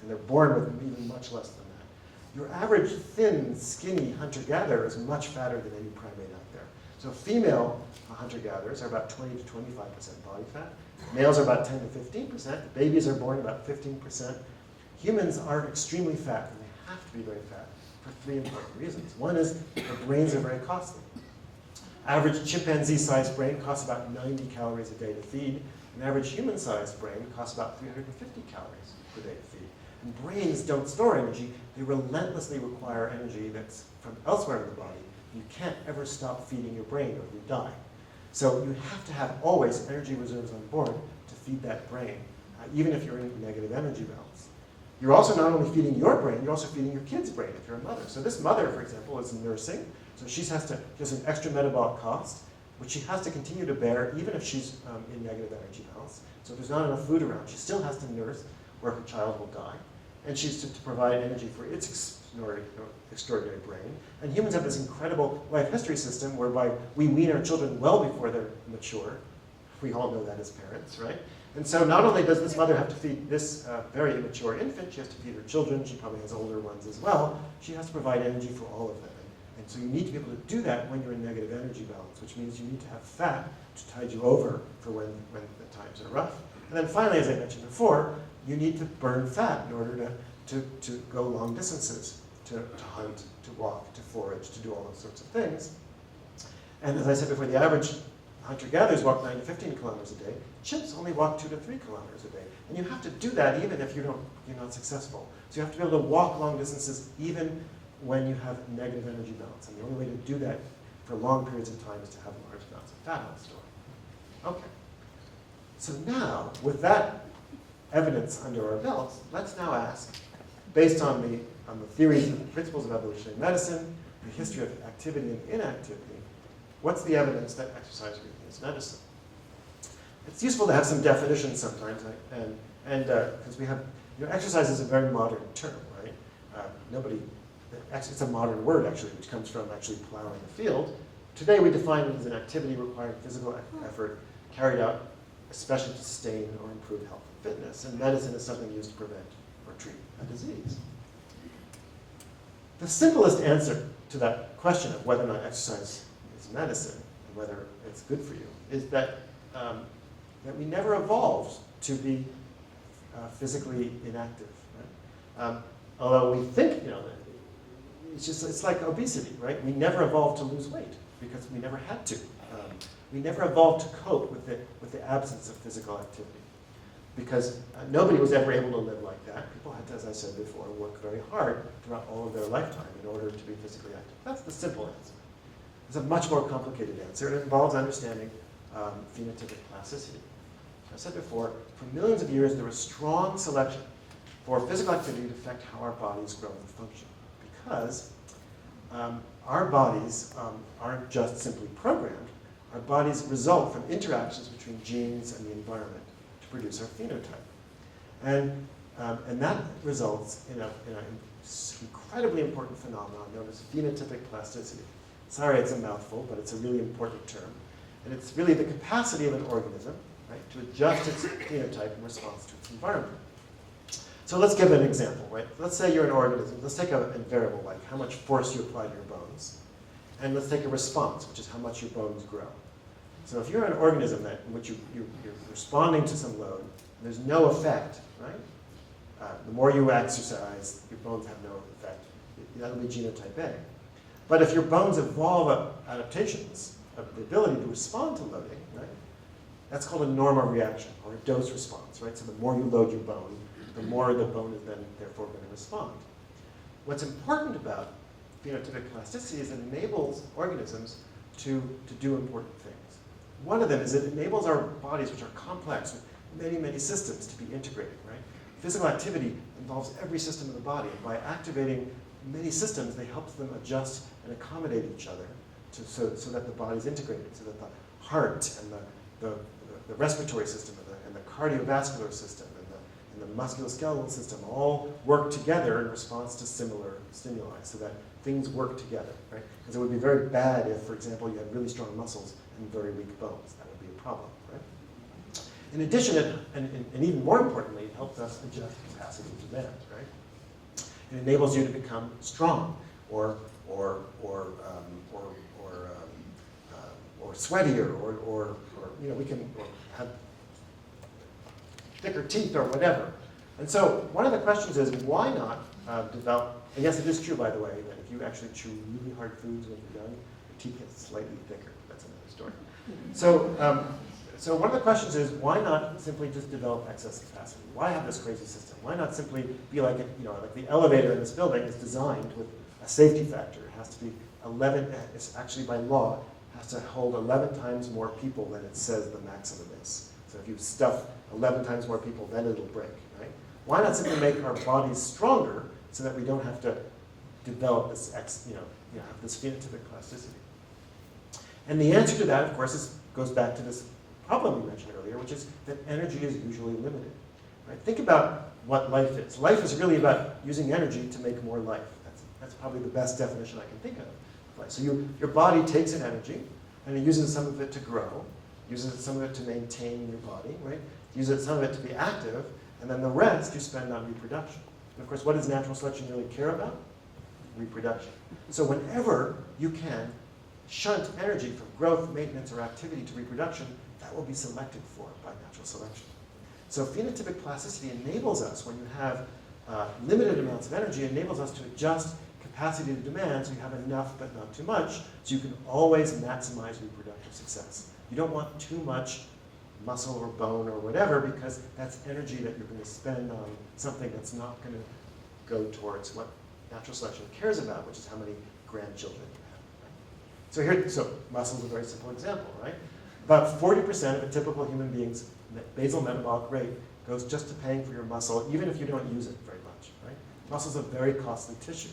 And they're born with even much less than that. Your average thin, skinny hunter-gatherer is much fatter than any primate out there. So female hunter-gatherers are about 20 to 25% body fat. Males are about 10 to 15%. The babies are born about 15%. Humans are extremely fat, and they have to be very fat for 3 important reasons. One is their brains are very costly. Average chimpanzee-sized brain costs about 90 calories a day to feed. An average human-sized brain costs about 350 calories per day to feed. And brains don't store energy. They relentlessly require energy that's from elsewhere in the body. You can't ever stop feeding your brain or you die. So you have to have always energy reserves on board to feed that brain, even if you're in negative energy balance. You're also not only feeding your brain, you're also feeding your kid's brain if you're a mother. So this mother, for example, is nursing. So she has an extra metabolic cost, which she has to continue to bear even if she's in negative energy balance. So if there's not enough food around, she still has to nurse where her child will die. And she's to provide energy for its extraordinary brain. And humans have this incredible life history system whereby we wean our children well before they're mature. We all know that as parents, right? And so not only does this mother have to feed this very immature infant, she has to feed her children, she probably has older ones as well, she has to provide energy for all of them. And so you need to be able to do that when you're in negative energy balance, which means you need to have fat to tide you over for when the times are rough. And then finally, as I mentioned before, you need to burn fat in order to go long distances, to hunt, to walk, to forage, to do all those sorts of things. And as I said before, the average hunter-gatherers walk 9 to 15 kilometers a day. Chimps only walk 2 to 3 kilometers a day. And you have to do that even if you're not successful. So you have to be able to walk long distances even when you have negative energy balance. And the only way to do that for long periods of time is to have large amounts of fat on store. Okay. So now, with that evidence under our belts, let's now ask, based on the theories and the principles of evolutionary medicine, the history of activity and inactivity, what's the evidence that exercise really is medicine? It's useful to have some definitions sometimes, and because we have, exercise is a very modern term, right? It's a modern word actually, which comes from actually plowing a field. Today we define it as an activity requiring physical effort carried out especially to sustain or improve health and fitness. And medicine is something used to prevent or treat a disease. The simplest answer to that question of whether or not exercise is medicine and whether it's good for you is that, that we never evolved to be physically inactive. Right? Although we think, it's like obesity, right? We never evolved to lose weight because we never had to. We never evolved to cope with the absence of physical activity because nobody was ever able to live like that. People had to, as I said before, work very hard throughout all of their lifetime in order to be physically active. That's the simple answer. There's a much more complicated answer. It involves understanding phenotypic plasticity. I said before, for millions of years, there was strong selection for physical activity to affect how our bodies grow and function. Because our bodies aren't just simply programmed. Our bodies result from interactions between genes and the environment to produce our phenotype. And that results in an incredibly important phenomenon known as phenotypic plasticity. Sorry, it's a mouthful, but it's a really important term. And it's really the capacity of an organism, right, to adjust its phenotype in response to its environment. So let's give an example, right? Let's say you're an organism. Let's take a variable like how much force you apply to your bones. And let's take a response, which is how much your bones grow. So if you're an organism in which you're responding to some load, and there's no effect, right? The more you exercise, your bones have no effect. That'll be genotype A. But if your bones evolve adaptations of the ability to respond to loading, right? That's called a normal reaction or a dose response, right? So the more you load your bone, the more the bone is then therefore going to respond. What's important about phenotypic plasticity is it enables organisms to do important things. One of them is it enables our bodies, which are complex with many, many systems, to be integrated, right? Physical activity involves every system of the body. And by activating many systems, they help them adjust and accommodate each other so that the body's integrated, so that the heart and the respiratory system and the cardiovascular system and the musculoskeletal system all work together in response to similar stimuli so that things work together, right? Because it would be very bad if, for example, you had really strong muscles and very weak bones. That would be a problem, right? In addition, and even more importantly, it helps us adjust capacity to demand, right? It enables you to become strong or sweatier or we can have thicker teeth or whatever. And so one of the questions is why not develop, and yes, it is true, by the way, that if you actually chew really hard foods when you're young, your teeth get slightly thicker. That's another story. So one of the questions is why not simply just develop excess capacity? Why have this crazy system? Why not simply be like like the elevator in this building is designed with a safety factor. It has to be 11, it's actually by law, has to hold 11 times more people than it says the maximum is. So if you stuff 11 times more people, then it'll break, right? Why not simply make our bodies stronger so that we don't have to develop this, have this phenotypic plasticity? And the answer to that, of course, goes back to this problem we mentioned earlier, which is that energy is usually limited. Right? Think about what life is. Life is really about using energy to make more life. That's probably the best definition I can think of. Right? So your body takes in energy, and it uses some of it to grow, uses some of it to maintain your body, right? Uses some of it to be active, and then the rest you spend on reproduction. And of course, what does natural selection really care about? Reproduction. So whenever you can shunt energy from growth, maintenance, or activity to reproduction, that will be selected for by natural selection. So phenotypic plasticity enables us, when you have limited amounts of energy, enables us to adjust capacity to demand so you have enough but not too much, so you can always maximize reproductive success. You don't want too much muscle or bone or whatever because that's energy that you're going to spend on something that's not going to go towards what natural selection cares about, which is how many grandchildren you have. Right? So muscle is a very simple example, right? About 40% of a typical human being's basal metabolic rate goes just to paying for your muscle, even if you don't use it very much, right? Muscle is a very costly tissue.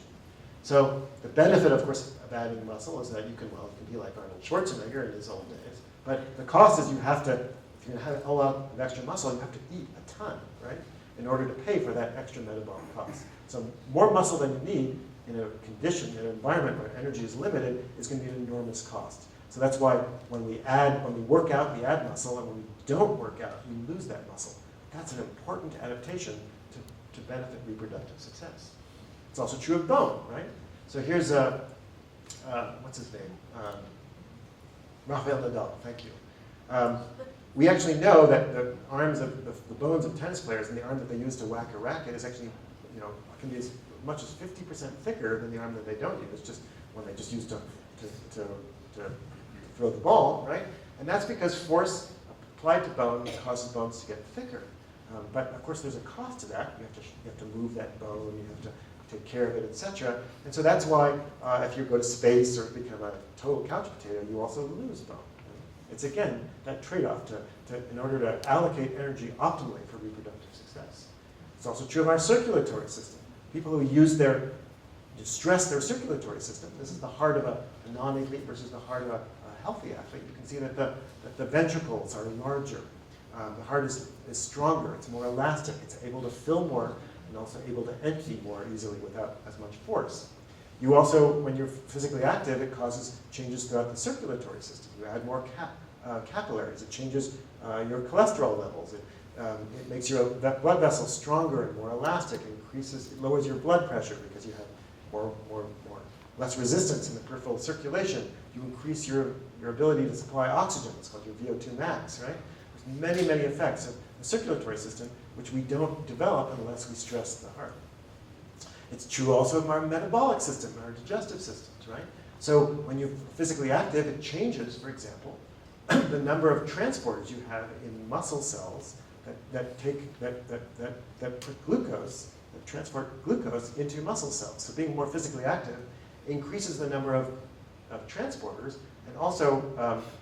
So the benefit, of course, of adding muscle is that you can be like Arnold Schwarzenegger in his old days. But the cost is if you're going to have a whole lot of extra muscle, you have to eat a ton, right? In order to pay for that extra metabolic cost. So more muscle than you need in a condition, in an environment where energy is limited, is going to be an enormous cost. So that's why when we work out, we add muscle, and when we don't work out, we lose that muscle. That's an important adaptation to benefit reproductive success. It's also true of bone, right? So here's what's his name? Rafael Nadal, thank you. We actually know that the arms of the bones of tennis players and the arm that they use to whack a racket is actually, can be as much as 50% thicker than the arm that they don't use, just when they just use to throw the ball, right? And that's because force applied to bone causes bones to get thicker. But of course, there's a cost to that. You have to move that bone. You have to take care of it, etc. And so that's why if you go to space or become a total couch potato, you also lose bone. It's again that trade-off in order to allocate energy optimally for reproductive success. It's also true of our circulatory system. People who stress their circulatory system. This is the heart of a non-athlete versus the heart of a healthy athlete. You can see that the ventricles are larger. The heart is stronger. It's more elastic. It's able to fill more and also able to empty more easily without as much force. You also, when you're physically active, it causes changes throughout the circulatory system. You add more capillaries. It changes your cholesterol levels. It makes your blood vessels stronger and more elastic. It lowers your blood pressure because you have less resistance in the peripheral circulation. You increase your ability to supply oxygen. It's called your VO2 max, right? There's many, many effects of the circulatory system which we don't develop unless we stress the heart. It's true also of our metabolic system, our digestive systems, right? So when you're physically active, it changes, for example, the number of transporters you have in muscle cells that put glucose, that transport glucose into muscle cells. So being more physically active increases the number of transporters and also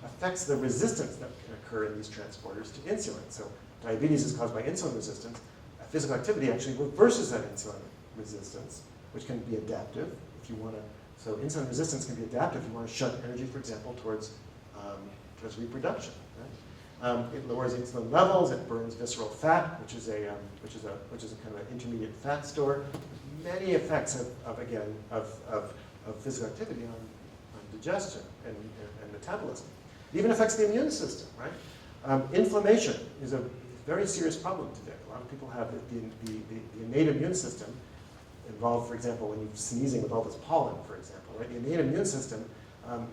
affects the resistance that can occur in these transporters to insulin. So diabetes is caused by insulin resistance. Physical activity actually reverses that insulin resistance, which can be adaptive if you want to. So insulin resistance can be adaptive if you want to shunt energy, for example, towards reproduction. Right? It lowers insulin levels. It burns visceral fat, which is a kind of an intermediate fat store. Many effects of physical activity on digestion and metabolism. It even affects the immune system. Right? Inflammation is a very serious problem today. A lot of people have the innate immune system involved, for example, when you're sneezing with all this pollen, for example. Right? The innate immune system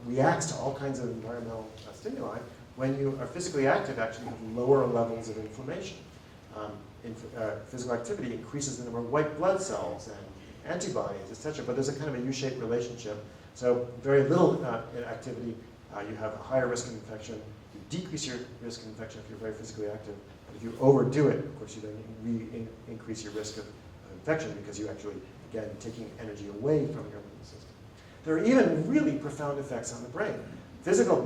reacts to all kinds of environmental stimuli. When you are physically active, actually have lower levels of inflammation. Physical activity increases the number of white blood cells and antibodies, etc. But there's a kind of a U-shaped relationship. So very little activity, you have a higher risk of infection. You decrease your risk of infection if you're very physically active. But if you overdo it, of course, you then increase your risk of infection because you actually, again, taking energy away from your immune system. There are even really profound effects on the brain.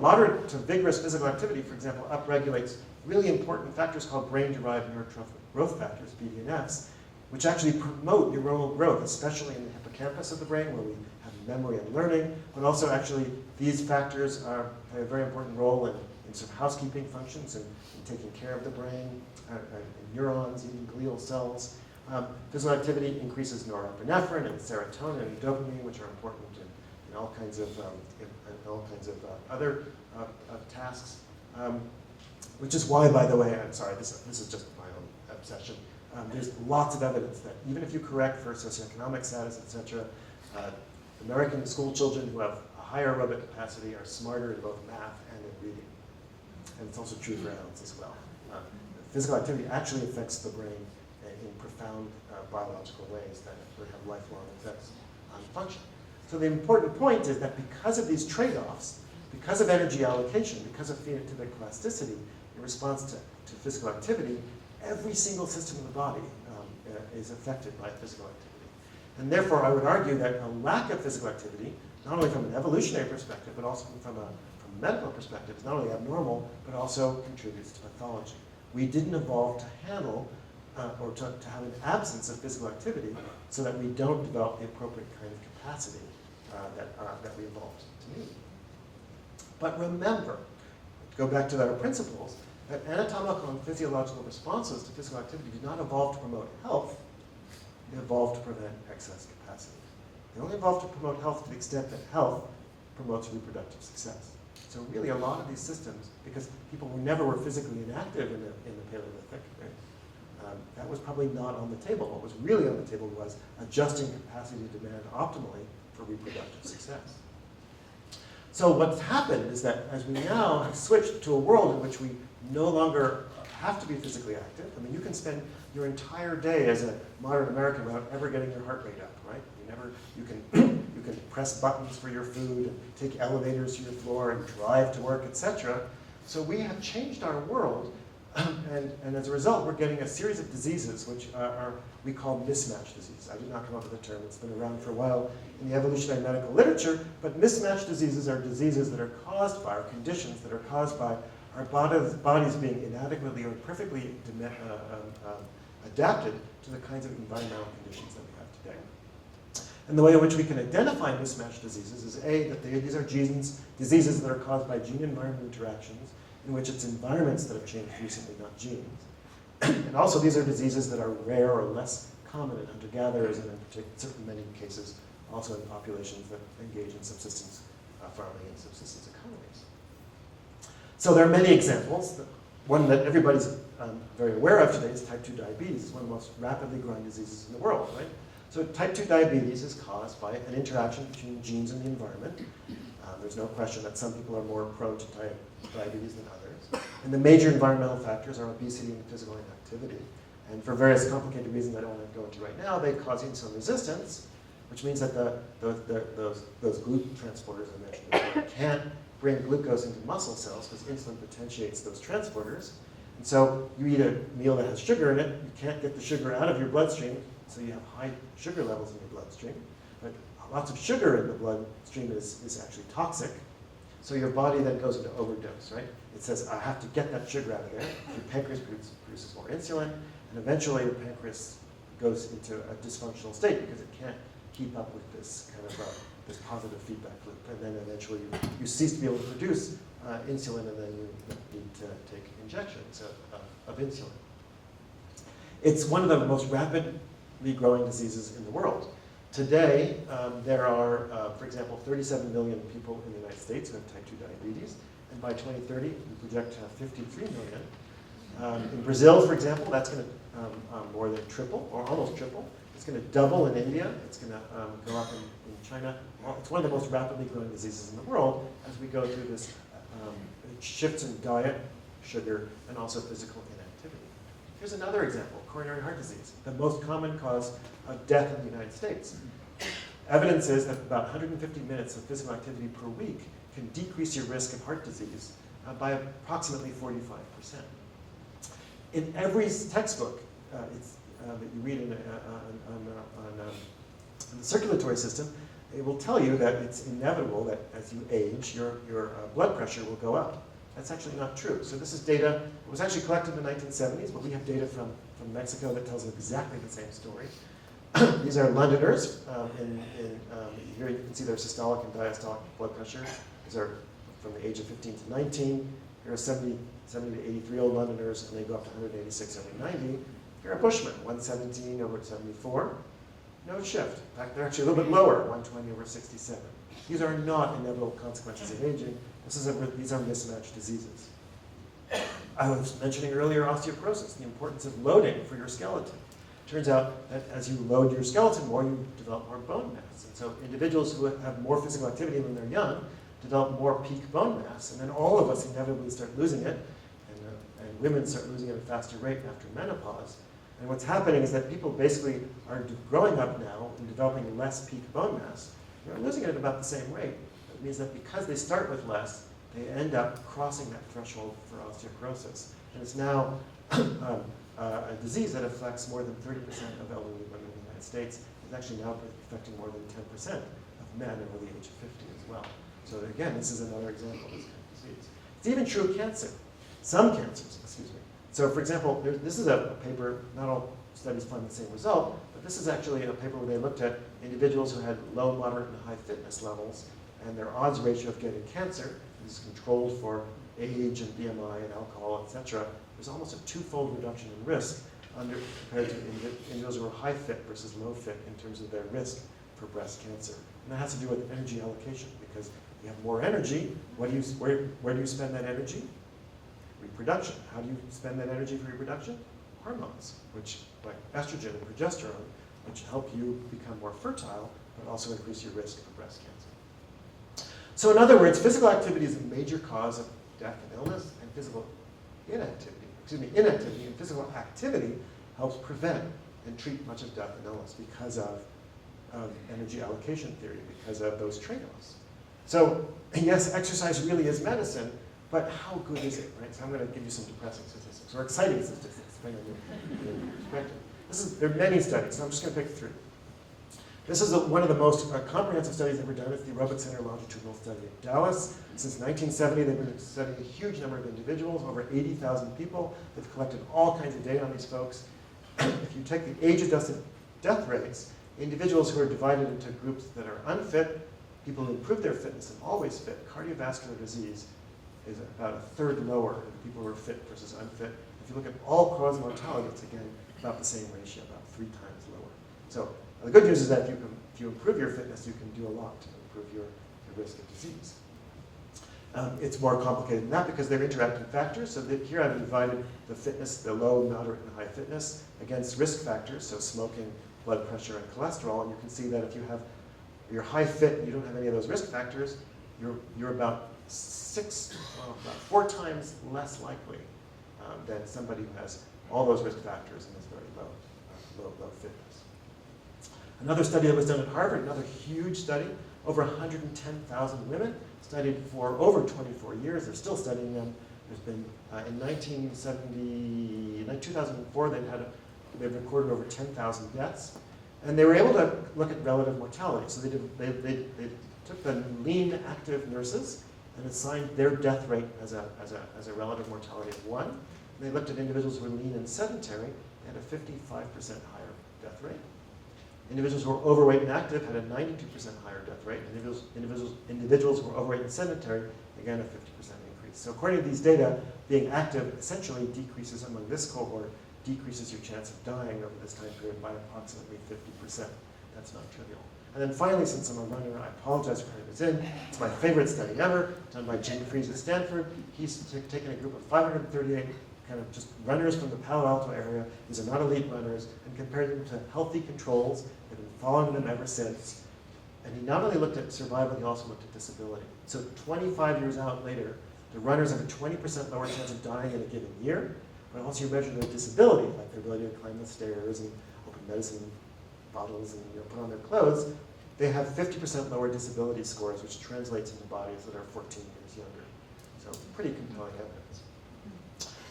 Moderate to vigorous physical activity, for example, upregulates really important factors called brain-derived neurotrophic growth factors, BDNFs, which actually promote neuronal growth, especially in the hippocampus of the brain where we have memory and learning, but also actually these factors play a very important role in sort of housekeeping functions and taking care of the brain, neurons, even glial cells. Physical activity increases norepinephrine and serotonin and dopamine, which are important in all kinds of other tasks. Which is why, by the way, I'm sorry, this is just my own obsession. There's lots of evidence that even if you correct for socioeconomic status, etc., American school children who have a higher aerobic capacity are smarter in both math and in reading. And it's also true for adults as well. Physical activity actually affects the brain in profound biological ways that have lifelong effects on function. So the important point is that because of these trade-offs, because of energy allocation, because of phenotypic plasticity in response to physical activity, every single system of the body is affected by physical activity. And therefore, I would argue that a lack of physical activity, not only from an evolutionary perspective, but also from a medical perspective, is not only abnormal, but also contributes to pathology. We didn't evolve to handle or to have an absence of physical activity so that we don't develop the appropriate kind of capacity that we evolved to need. But remember, to go back to our principles, that anatomical and physiological responses to physical activity did not evolve to promote health, they evolved to prevent excess capacity. They only evolved to promote health to the extent that health promotes reproductive success. So really a lot of these systems, because people never were physically inactive in the Paleolithic, right? That was probably not on the table. What was really on the table was adjusting capacity to demand optimally for reproductive success. So what's happened is that as we now have switched to a world in which we no longer have to be physically active. I mean, you can spend your entire day as a modern American without ever getting your heart rate up, right? You can press buttons for your food and take elevators to your floor and drive to work, etc. So we have changed our world, and as a result, we're getting a series of diseases which we call mismatch diseases. I did not come up with the term; it's been around for a while in the evolutionary medical literature. But mismatch diseases are diseases that are caused by, or conditions that are caused by, our bodies being inadequately or perfectly adapted to the kinds of environmental conditions that we have today. And the way in which we can identify mismatch diseases is A, that these are diseases that are caused by gene-environment interactions, in which it's environments that have changed recently, not genes. And also these are diseases that are rare or less common in hunter-gatherers, and in many cases also in populations that engage in subsistence farming and subsistence economies. So there are many examples. The one that everybody's very aware of today is type 2 diabetes. It's one of the most rapidly growing diseases in the world, right? So type 2 diabetes is caused by an interaction between genes and the environment. There's no question that some people are more prone to type diabetes than others. And the major environmental factors are obesity and physical inactivity. And for various complicated reasons I don't want to go into right now, they cause insulin resistance, which means that those gluten transporters I mentioned before can't bring glucose into muscle cells because insulin potentiates those transporters. And so you eat a meal that has sugar in it, you can't get the sugar out of your bloodstream, so you have high sugar levels in your bloodstream. But lots of sugar in the bloodstream is actually toxic. So your body then goes into overdose, right? It says, I have to get that sugar out of there. Your pancreas produces more insulin, and eventually your pancreas goes into a dysfunctional state because it can't keep up with this kind of this positive feedback loop. And then eventually you cease to be able to produce insulin, and then you need to take injections of insulin. It's one of the most rapidly growing diseases in the world. Today, there are, for example, 37 million people in the United States who have type 2 diabetes, and by 2030, we project to have 53 million. In Brazil, for example, that's going to more than triple, or almost triple. It's going to double in India. It's going to go up in China. Well, it's one of the most rapidly growing diseases in the world as we go through this shifts in diet, sugar, and also physical inactivity. Here's another example, coronary heart disease, the most common cause of death in the United States. Evidence is that about 150 minutes of physical activity per week can decrease your risk of heart disease by approximately 45%. In every textbook that you read on the circulatory system, it will tell you that it's inevitable that as you age, your blood pressure will go up. That's actually not true. So this is data, it was actually collected in the 1970s, but we have data from Mexico that tells exactly the same story. These are Londoners. Here you can see their systolic and diastolic blood pressure. These are from the age of 15 to 19. Here are 70 to 83-year-old Londoners, and they go up to 186 over 90. Here are Bushmen, 117 over 74. No shift. In fact, they're actually a little bit lower, 120 over 67. These are not inevitable consequences of aging. These are mismatched diseases. I was mentioning earlier osteoporosis, the importance of loading for your skeleton. Turns out that as you load your skeleton more, you develop more bone mass. And so individuals who have more physical activity when they're young develop more peak bone mass. And then all of us inevitably start losing it. And women start losing it at a faster rate after menopause. And what's happening is that people basically are growing up now and developing less peak bone mass. They're losing it at about the same rate. It means that because they start with less, they end up crossing that threshold for osteoporosis. And it's now a disease that affects more than 30% of elderly women in the United States. It's actually now affecting more than 10% of men over the age of 50 as well. So again, this is another example of this kind of disease. It's even true of cancer. Some cancers, excuse me. So for example, this is a paper, not all studies find the same result, but this is actually a paper where they looked at individuals who had low, moderate, and high fitness levels, and their odds ratio of getting cancer is controlled for age and BMI and alcohol, etc. There's almost a twofold reduction in risk compared to individuals who are high fit versus low fit in terms of their risk for breast cancer And that has to do with energy allocation, because you have more energy. Where do you spend that energy? Reproduction. How do you spend that energy for reproduction? Hormones, which, like estrogen and progesterone, which help you become more fertile, but also increase your risk for breast cancer. So in other words, physical activity is a major cause of death and illness, and physical inactivity and physical activity helps prevent and treat much of death and illness because of energy allocation theory, because of those trade-offs. So yes, exercise really is medicine, but how good is it, right? So I'm going to give you some depressing statistics, or exciting statistics, depending on your perspective. There are many studies, so I'm just going to pick 3. This is one of the most comprehensive studies ever done. It's the Aerobics Center Longitudinal Study in Dallas. Since 1970, they've been studying a huge number of individuals, over 80,000 people. They've collected all kinds of data on these folks. If you take the age-adjusted death rates, individuals who are divided into groups that are unfit, people who improve their fitness and always fit, cardiovascular disease is about a 1/3 lower in people who are fit versus unfit. If you look at all-cause mortality, it's again about the same ratio, about 3 times lower. So the good news is that if you improve your fitness, you can do a lot to improve your risk of disease. It's more complicated than that because they're interacting factors. So here I've divided the fitness, the low, moderate, and high fitness against risk factors, so smoking, blood pressure, and cholesterol. And you can see that if you're high fit and you don't have any of those risk factors, you're about 4 times less likely than somebody who has all those risk factors and is very low fitness. Another study that was done at Harvard, another huge study, over 110,000 women, studied for over 24 years. They're still studying them. There's been, in 2004, they've recorded over 10,000 deaths. And they were able to look at relative mortality. So they took the lean, active nurses and assigned their death rate as a relative mortality of 1. And they looked at individuals who were lean and sedentary and had a 55% higher death rate. Individuals who were overweight and active had a 92% higher death rate. Individuals who were overweight and sedentary, again, a 50% increase. So according to these data, being active essentially decreases among this cohort, decreases your chance of dying over this time period by approximately 50%. That's not trivial. And then finally, since I'm a runner, I apologize for having this in. It's my favorite study ever, done by Jim Fries at Stanford. He's taken a group of 538 kind of just runners from the Palo Alto area. These are not elite runners, and compared them to healthy controls. They've been following them ever since. And he not only looked at survival, he also looked at disability. So 25 years out later, the runners have a 20% lower chance of dying in a given year, but once you measure their disability, like their ability to climb the stairs and open medicine bottles and put on their clothes, they have 50% lower disability scores, which translates into bodies that are 14 years younger. So pretty compelling evidence.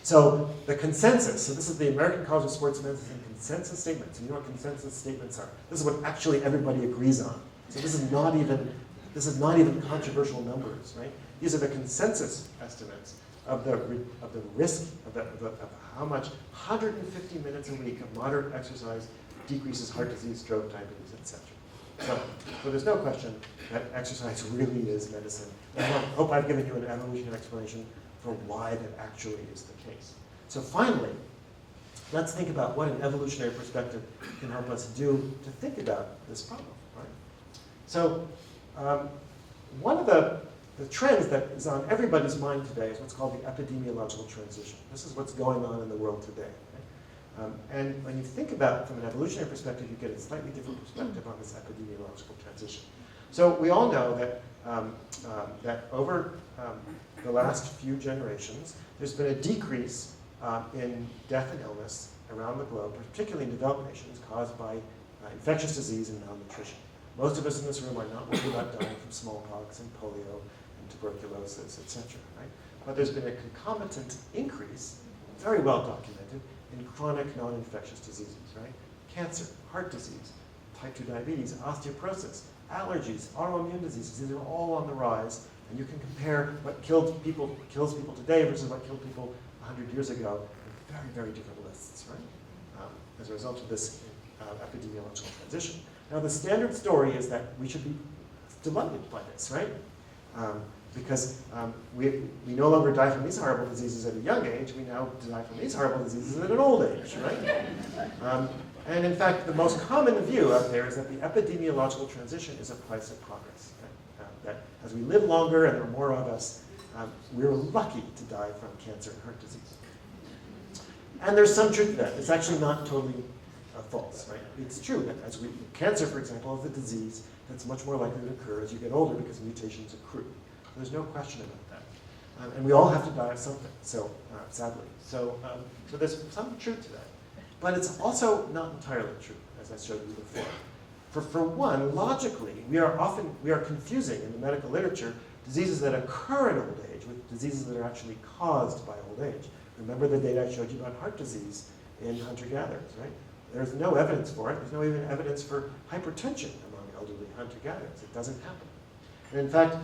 So the consensus, so this is the American College of Sports Medicine consensus statements. And you know what consensus statements are? This is what actually everybody agrees on. So this is not even controversial numbers, right? These are the consensus estimates of the risk of how much 150 minutes a week of moderate exercise decreases heart disease, stroke, diabetes, etc. So there's no question that exercise really is medicine. And I hope I've given you an evolutionary explanation for why that actually is the case. So finally, let's think about what an evolutionary perspective can help us do to think about this problem, right? So one of the trends that is on everybody's mind today is what's called the epidemiological transition. This is what's going on in the world today. Right? And when you think about it from an evolutionary perspective, you get a slightly different perspective on this epidemiological transition. So we all know that, that over the last few generations, there's been a decrease in death and illness around the globe, particularly in developed nations, caused by infectious disease and malnutrition. Most of us in this room are not worried about dying from smallpox and polio and tuberculosis, etc. Right? But there's been a concomitant increase, very well documented, in chronic non-infectious diseases, right? Cancer, heart disease, type 2 diabetes, osteoporosis, allergies, autoimmune diseases. These are all on the rise, and you can compare what kills people today versus what killed people 100 years ago in very, very different lists, right? As a result of this epidemiological transition. Now, the standard story is that we should be delighted by this, right? Because we no longer die from these horrible diseases at a young age. We now die from these horrible diseases at an old age, right? And in fact, the most common view out there is that the epidemiological transition is a price of progress. Right? That as we live longer and there are more of us, we're lucky to die from cancer and heart disease. And there's some truth to that. It's actually not totally false, right? It's true that cancer, for example, is a disease that's much more likely to occur as you get older because mutations accrue. There's no question about that. And we all have to die of something, so sadly. So there's some truth to that. But it's also not entirely true, as I showed you before. For one, logically, we are confusing in the medical literature diseases that occur in old age with diseases that are actually caused by old age. Remember the data I showed you about heart disease in hunter-gatherers, right? There's no evidence for it. There's no even evidence for hypertension among elderly hunter-gatherers. It doesn't happen. And in fact,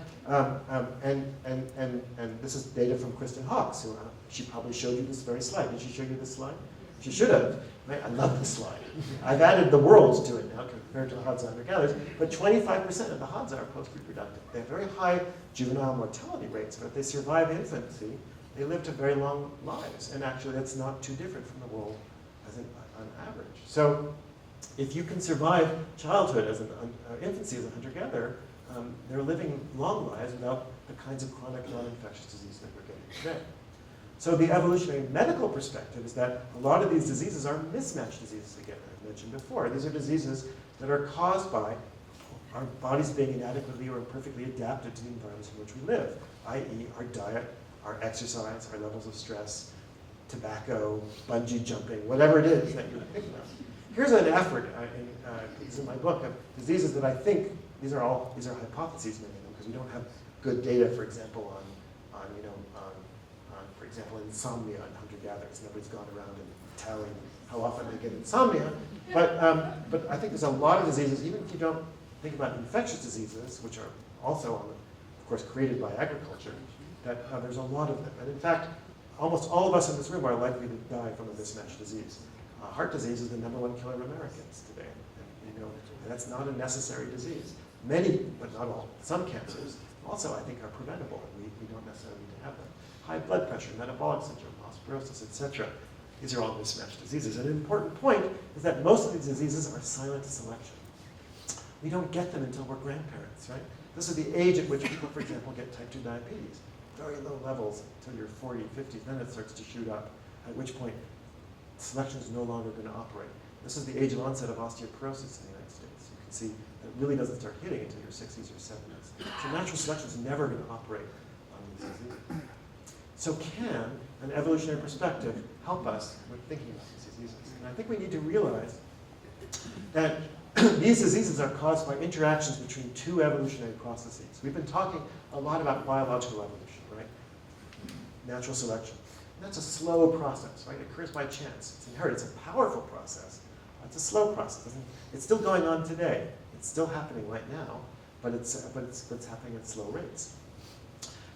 and this is data from Kristen Hawkes, who she probably showed you this very slide. Did she show you this slide? She should have. Right? I love this slide. I've added the world to it now compared to the Hadza hunter-gatherers, but 25% of the Hadza are post-reproductive. They have very high juvenile mortality rates, but if they survive infancy, they live to very long lives. And actually, that's not too different from the world as on average. So if you can survive childhood as infancy as a hunter-gatherer, they're living long lives without the kinds of chronic non-infectious disease that we're getting today. So the evolutionary medical perspective is that a lot of these diseases are mismatched diseases, again, I've mentioned before. These are diseases that are caused by our bodies being inadequately or imperfectly adapted to the environments in which we live, i.e. our diet, our exercise, our levels of stress, tobacco, bungee jumping, whatever it is that you're thinking of. Here's an effort in my book of diseases that I think, these are hypotheses, many of them, because we don't have good data, for example, for example, insomnia in hunter-gatherers. Nobody's gone around and tallying how often they get insomnia. But I think there's a lot of diseases, even if you don't think about infectious diseases, which are also, of course, created by agriculture, that there's a lot of them. And in fact, almost all of us in this room are likely to die from a mismatched disease. Heart disease is the #1 killer of Americans today. And that's not a necessary disease. Many, but not all, some cancers also, I think, are preventable. We don't necessarily need to have them. High blood pressure, metabolic syndrome, osteoporosis, etc. These are all mismatched diseases. And an important point is that most of these diseases are silent selection. We don't get them until we're grandparents, right? This is the age at which people, for example, get type 2 diabetes. Very low levels until you're 40, 50, then it starts to shoot up, at which point selection is no longer going to operate. This is the age of onset of osteoporosis in the United States. You can see that it really doesn't start hitting until your 60s or 70s. So natural selection is never going to operate on these diseases. So can an evolutionary perspective help us with thinking about these diseases? And I think we need to realize that these diseases are caused by interactions between two evolutionary processes. We've been talking a lot about biological evolution, right? Natural selection. And that's a slow process, right? It occurs by chance. It's inherited. It's a powerful process. It's a slow process. It's still going on today. It's still happening right now, but it's happening at slow rates.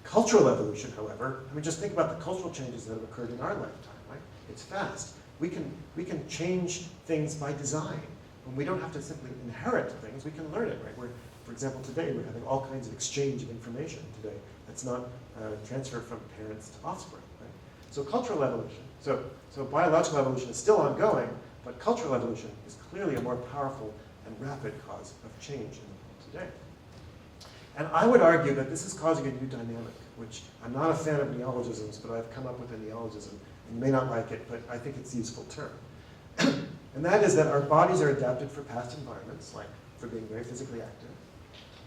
Cultural evolution, however, I mean, just think about the cultural changes that have occurred in our lifetime, right? It's fast. We can change things by design. And we don't have to simply inherit things, we can learn it, right? For example, today we're having all kinds of exchange of information today that's not transferred from parents to offspring, right? So cultural evolution, so biological evolution is still ongoing, but cultural evolution is clearly a more powerful and rapid cause of change in the world today. And I would argue that this is causing a new dynamic, which I'm not a fan of neologisms, but I've come up with a neologism. And you may not like it, but I think it's a useful term. And that is that our bodies are adapted for past environments, like for being very physically active.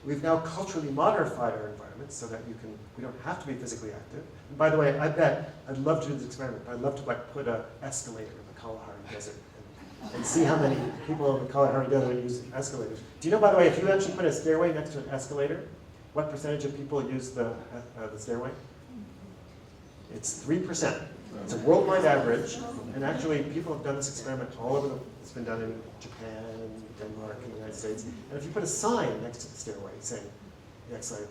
We've now culturally modified our environments so that we don't have to be physically active. And by the way, I'd love to do this experiment, but I'd love to put an escalator in the Kalahari Desert and see how many people in the Kalahari Desert use escalators. Do you know, by the way, if you actually put a stairway next to an escalator, what percentage of people use the stairway? It's 3%. It's a worldwide average, and actually people have done this experiment all over it's been done in Japan, Denmark, and the United States. And if you put a sign next to the stairway saying,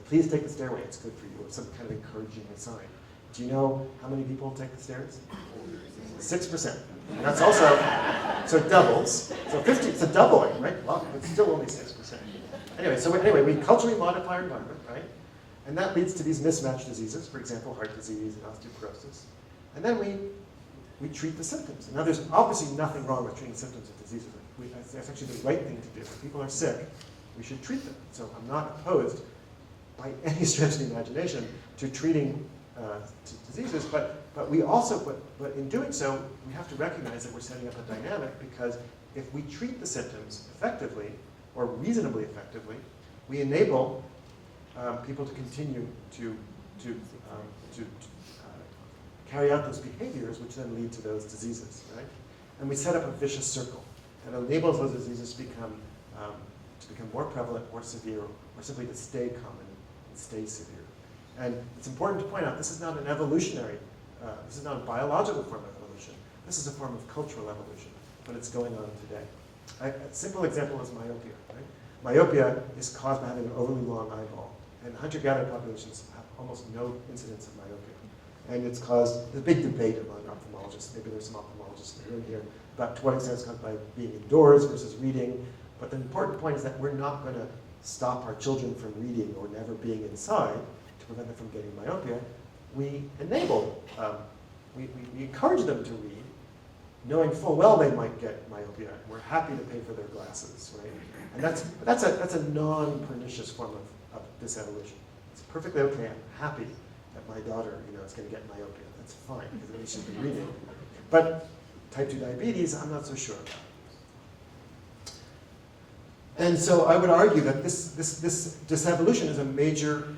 please take the stairway, it's good for you, or some kind of encouraging sign. Do you know how many people take the stairs? 6%. And that's also, so it doubles. So 50, it's a doubling, right? Well, it's still only 6%. Anyway, we culturally modify our environment, right? And that leads to these mismatched diseases, for example, heart disease and osteoporosis. And then we we treat the symptoms. And now there's obviously nothing wrong with treating symptoms of diseases. That's actually the right thing to do. If people are sick, we should treat them. So I'm not opposed by any stretch of the imagination to treating diseases, but in doing so, we have to recognize that we're setting up a dynamic, because if we treat the symptoms effectively, or reasonably effectively, we enable people to continue to carry out those behaviors, which then lead to those diseases, right? And we set up a vicious circle that enables those diseases to become more prevalent, more severe, or simply to stay common and stay severe. And it's important to point out, this is not an evolutionary, this is not a biological form of evolution. This is a form of cultural evolution, but it's going on today. A simple example is myopia, right? Myopia is caused by having an overly long eyeball. And hunter-gatherer populations have almost no incidence of myopia. And it's caused, there's a big debate among ophthalmologists, maybe there's some ophthalmologists in the room here, about to what extent it's caused by being indoors versus reading. But the important point is that we're not going to stop our children from reading or never being inside to prevent them from getting myopia. We enable, we encourage them to read, knowing full well they might get myopia. And we're happy to pay for their glasses, right? And that's a non-pernicious form of this evolution. It's perfectly okay. I'm happy that my daughter, is going to get myopia. That's fine, because at least she's been reading. But type 2 diabetes, I'm not so sure about. And so I would argue that this evolution is a major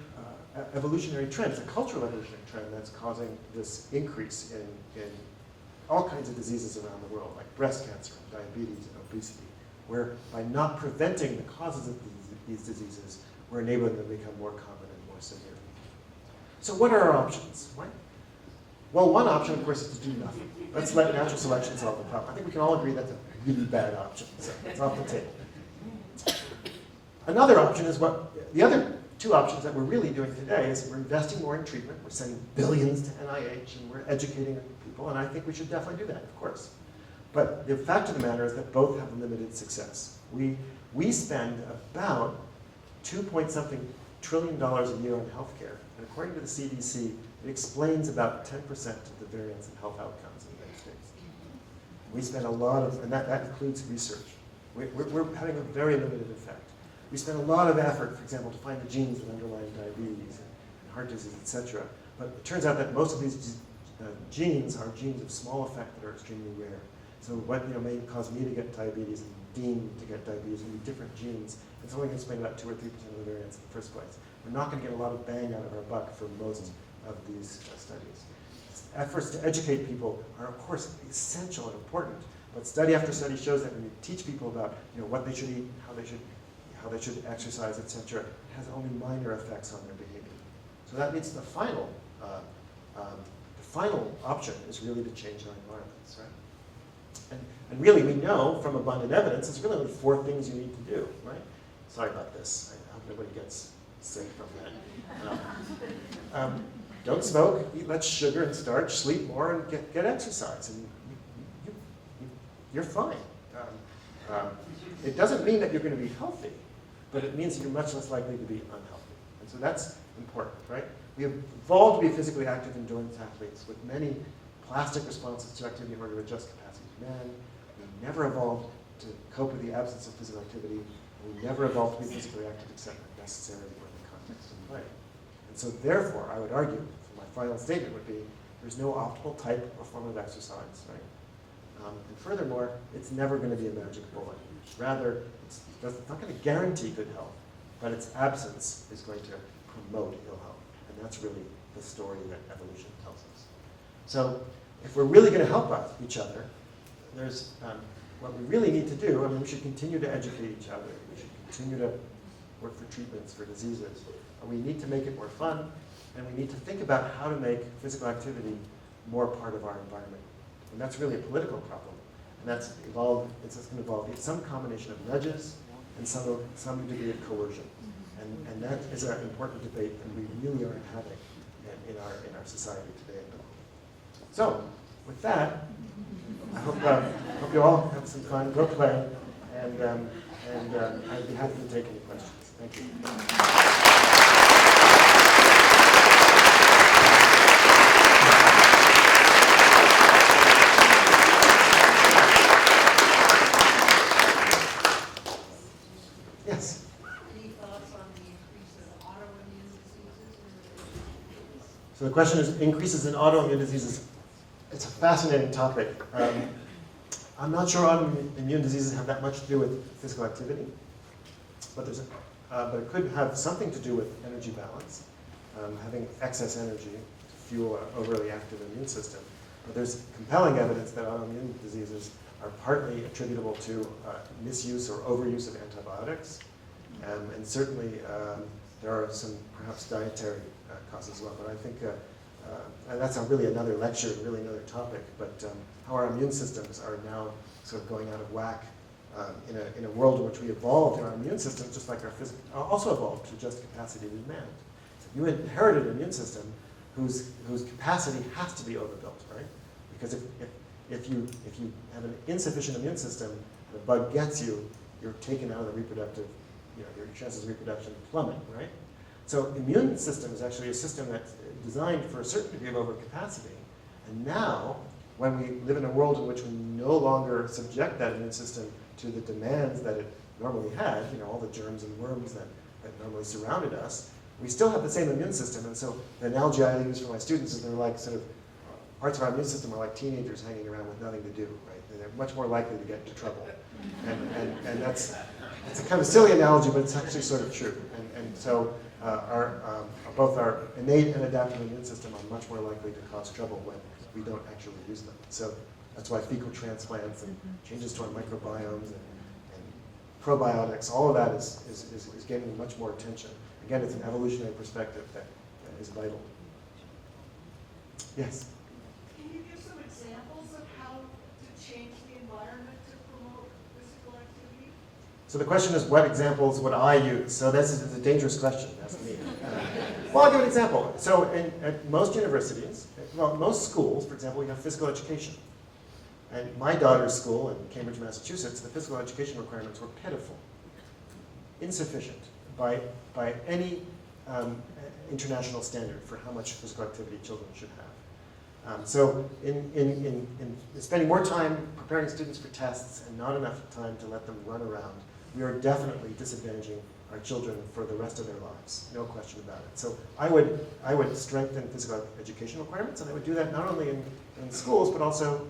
evolutionary trend. It's a cultural evolutionary trend that's causing this increase in all kinds of diseases around the world, like breast cancer, diabetes, and obesity, where by not preventing the causes of these diseases, we're enabling them to become more common and more severe. So what are our options, right? Well, one option, of course, is to do nothing. Let's let natural selection solve the problem. I think we can all agree that's a really bad option, so it's off the table. Another option is the other two options that we're really doing today is we're investing more in treatment, we're sending billions to NIH, and we're educating people, and I think we should definitely do that, of course. But the fact of the matter is that both have limited success. We spend about $2-point-something trillion a year on healthcare, and according to the CDC, it explains about 10% of the variance in health outcomes in the United States. We spend a lot of, and that includes research. We're having a very limited effect. We spend a lot of effort, for example, to find the genes that underlie diabetes and heart disease, etc. But it turns out that most of these genes are genes of small effect that are extremely rare. So what may cause me to get diabetes and Dean to get diabetes will be different genes. It's only going to explain about 2 or 3% of the variance in the first place. We're not going to get a lot of bang out of our buck for most of these studies. Efforts to educate people are, of course, essential and important. But study after study shows that when you teach people about what they should eat, how they should exercise, etc., it has only minor effects on their behavior. So that means the final option is really to change our environments, right? And really, we know from abundant evidence, there's really only 4 things you need to do, right? Sorry about this. I hope nobody gets sick from that. Don't smoke, eat less sugar and starch, sleep more, and get exercise. And you're fine. It doesn't mean that you're going to be healthy, but it means you're much less likely to be unhealthy. And so that's important, right? We have evolved to be physically active endurance athletes with many plastic responses to activity in order to adjust capacity to man. We never evolved to cope with the absence of physical activity. And we never evolved to be physically active except when necessary or in the context of play. And so therefore, I would argue, my final statement would be, there's no optimal type or form of exercise, right? And furthermore, it's never going to be a magic bullet. Rather, it's not going to guarantee good health, but its absence is going to promote ill health. And that's really the story that evolution tells us. So if we're really going to help each other, there's what we really need to do. We should continue to educate each other. We should continue to work for treatments for diseases. And we need to make it more fun, and we need to think about how to make physical activity more part of our environment. And that's really a political problem. And that's evolved, it's going to involve some combination of nudges and some degree of coercion. And that is an important debate that we really aren't having in our society today. So, with that, I hope you all have some fun, go play, and I'd be happy to take any questions. Thank you. So the question is, increases in autoimmune diseases. It's a fascinating topic. I'm not sure autoimmune diseases have that much to do with physical activity, but it could have something to do with energy balance, having excess energy to fuel an overly active immune system. But there's compelling evidence that autoimmune diseases are partly attributable to misuse or overuse of antibiotics, and certainly there are some perhaps dietary causes as well. But I think and that's really another lecture, really another topic. But how our immune systems are now sort of going out of whack in a world in which we evolved, our immune systems, just like our physical, also evolved to adjust capacity to demand. So you inherited an immune system whose capacity has to be overbuilt, right? Because if you have an insufficient immune system, the bug gets you, you're taken out of the reproductive, your chances of reproduction plummet, right? So immune system is actually a system that's designed for a certain degree of overcapacity. And now, when we live in a world in which we no longer subject that immune system to the demands that it normally had, all the germs and worms that normally surrounded us, we still have the same immune system. And so the analogy I use for my students is they're like sort of, parts of our immune system are like teenagers hanging around with nothing to do, right? And they're much more likely to get into trouble. And it's a kind of silly analogy, but it's actually sort of true. And so both our innate and adaptive immune system are much more likely to cause trouble when we don't actually use them. So that's why fecal transplants and changes to our microbiomes and probiotics, all of that is getting much more attention. Again, it's an evolutionary perspective that is vital. Yes? Can you give some examples of how to change the environment to promote physical activity? So the question is, what examples would I use? So this is a dangerous question, that's me. Well, I'll give an example. So at most universities, well, most schools, for example, we have physical education. And my daughter's school in Cambridge, Massachusetts, the physical education requirements were pitiful, insufficient by any international standard for how much physical activity children should have. So in spending more time preparing students for tests and not enough time to let them run around, we are definitely disadvantaging our children for the rest of their lives, no question about it. So I would strengthen physical education requirements, and I would do that not only in schools, but also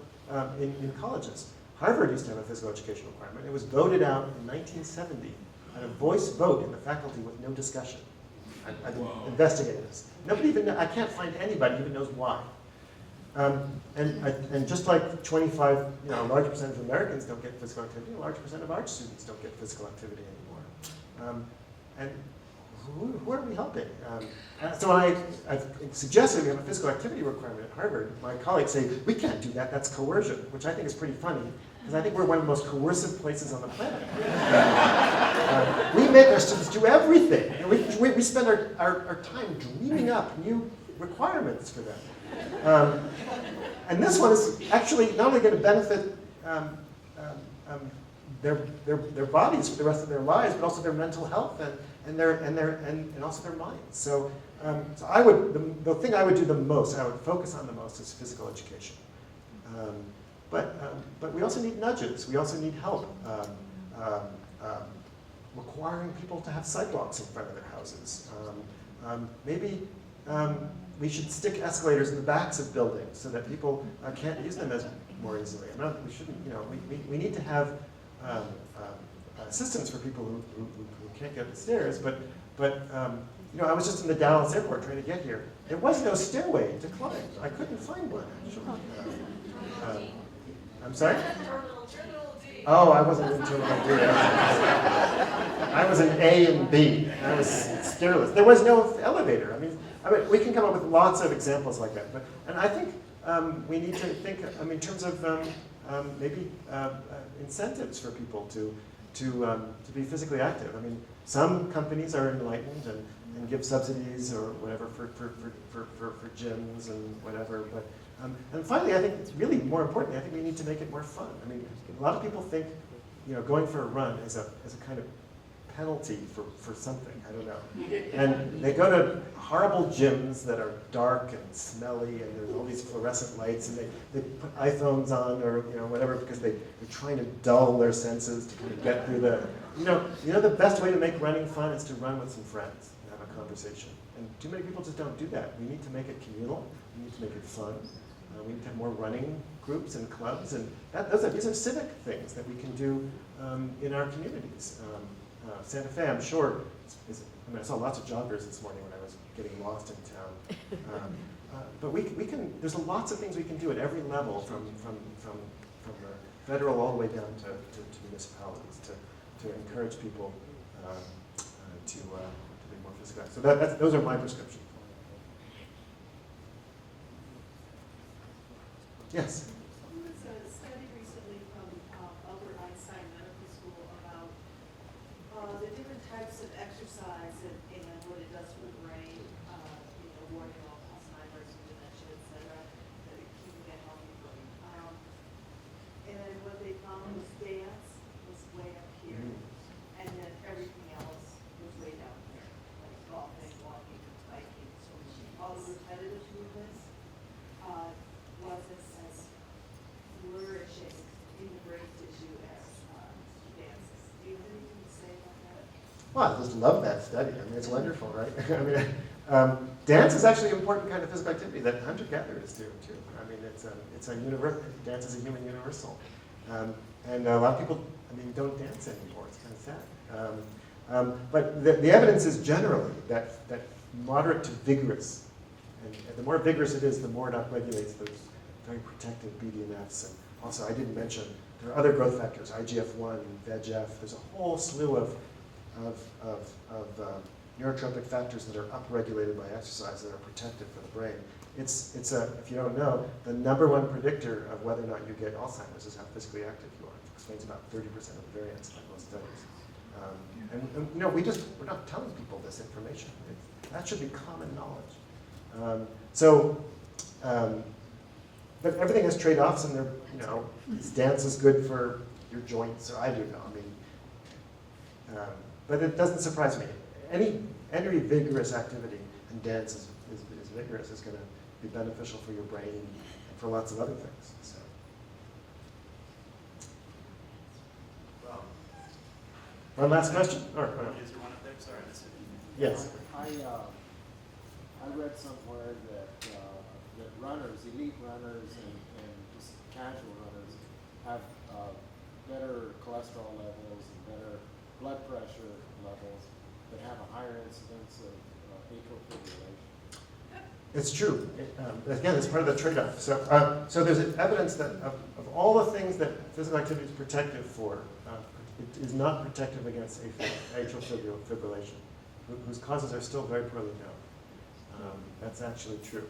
in colleges. Harvard used to have a physical education requirement. It was voted out in 1970 on a voice vote in the faculty with no discussion. I've been investigating this. Nobody even, I can't find anybody who even knows why. And just like 25, a large percentage of Americans don't get physical activity, a large percent of art students don't get physical activity anymore. And who are we helping? So I've suggested we have a physical activity requirement at Harvard. My colleagues say, we can't do that, that's coercion, which I think is pretty funny, because I think we're one of the most coercive places on the planet. We make our students do everything. And we spend our time dreaming up new requirements for them. And this one is actually not only going to benefit their bodies for the rest of their lives, but also their mental health and also their minds. So I would, the thing I would do the most, I would focus on the most, is physical education. But we also need nudges. We also need help requiring people to have sidewalks in front of their houses. Maybe we should stick escalators in the backs of buildings so that people can't use them as more easily. We shouldn't. We need to have assistance for people who can't get up the stairs. But I was just in the Dallas airport trying to get here. There was no stairway to climb. I couldn't find one, actually. I'm sorry? Oh, I wasn't in terminal D. I was in A and B. I was stairless. There was no elevator. I mean, we can come up with lots of examples like that. And I think we need to think, in terms of maybe incentives for people to be physically active. I mean, some companies are enlightened and give subsidies or whatever for gyms and whatever. But and finally, I think it's really more importantly, I think we need to make it more fun. I mean, a lot of people think, going for a run is a kind of penalty for something. I don't know. And they go to horrible gyms that are dark and smelly, and there's all these fluorescent lights, and they put iPhones on or whatever because they're trying to dull their senses to kind of get through the. The best way to make running fun is to run with some friends and have a conversation. And too many people just don't do that. We need to make it communal. We need to make it fun. We need to have more running groups and clubs, and these are civic things that we can do in our communities. Santa Fe, I'm sure, I saw lots of joggers this morning when I was getting lost in town. But we can. There's lots of things we can do at every level, from the federal all the way down to municipalities, to encourage people to be more physically active. So those are my prescriptions. Yes? There was a study recently from Albert Einstein Medical School about the different types of exercise and what it does for the brain, warning off Alzheimer's and dementia, et cetera, that it keeping a healthy brain. And what they found was dance was way up here, and then everything else was way down here, like golfing, walking, biking, swimming. All the repetitive movements wasn't as flourishing in the brain tissue as dances. Do you have anything to say about that? Well, I just love that study. I mean, it's wonderful, right? I mean, dance is actually an important kind of physical activity that hunter-gatherers do, too. I mean, it's a universal. Dance is a human universal. And a lot of people, don't dance anymore. It's kind of sad. But the evidence is generally that moderate to vigorous, and the more vigorous it is, the more it upregulates those very protective BDNFs. And also, I didn't mention, there are other growth factors, IGF-1, VEGF. There's a whole slew of neurotropic factors that are upregulated by exercise that are protective for the brain. It's if you don't know, the #1 predictor of whether or not you get Alzheimer's is how physically active you are. It explains about 30% of the variance in most studies. We're not telling people this information. That should be common knowledge. But everything has trade-offs, and dance is good for your joints, or I do know. But it doesn't surprise me. Any vigorous activity, and dance is vigorous, is going to be beneficial for your brain and for lots of other things. So. Well, One last question? is there one up there? Sorry, I missed it. Yes. I read somewhere that runners, elite runners, and just casual runners have better cholesterol levels and better blood pressure levels, but have a higher incidence of atrial fibrillation. It's true. Again, it's part of the trade-off. So there's evidence that of all the things that physical activity is protective for, it is not protective against atrial fibrillation, whose causes are still very poorly known. That's actually true.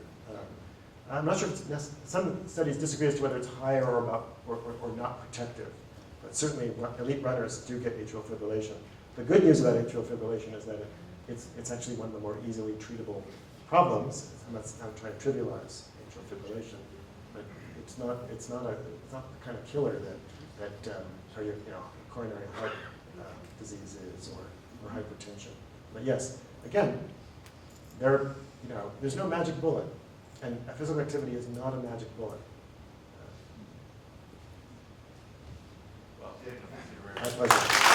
I'm not sure if some studies disagree as to whether it's higher or not protective, but certainly elite runners do get atrial fibrillation. The good news about atrial fibrillation is that it's actually one of the more easily treatable problems. I'm not trying to trivialize atrial fibrillation, but it's not the kind of killer that coronary heart disease is or hypertension. But yes, again, there's no magic bullet, and physical activity is not a magic bullet. Well, Daniel, thank you very My much. pleasure.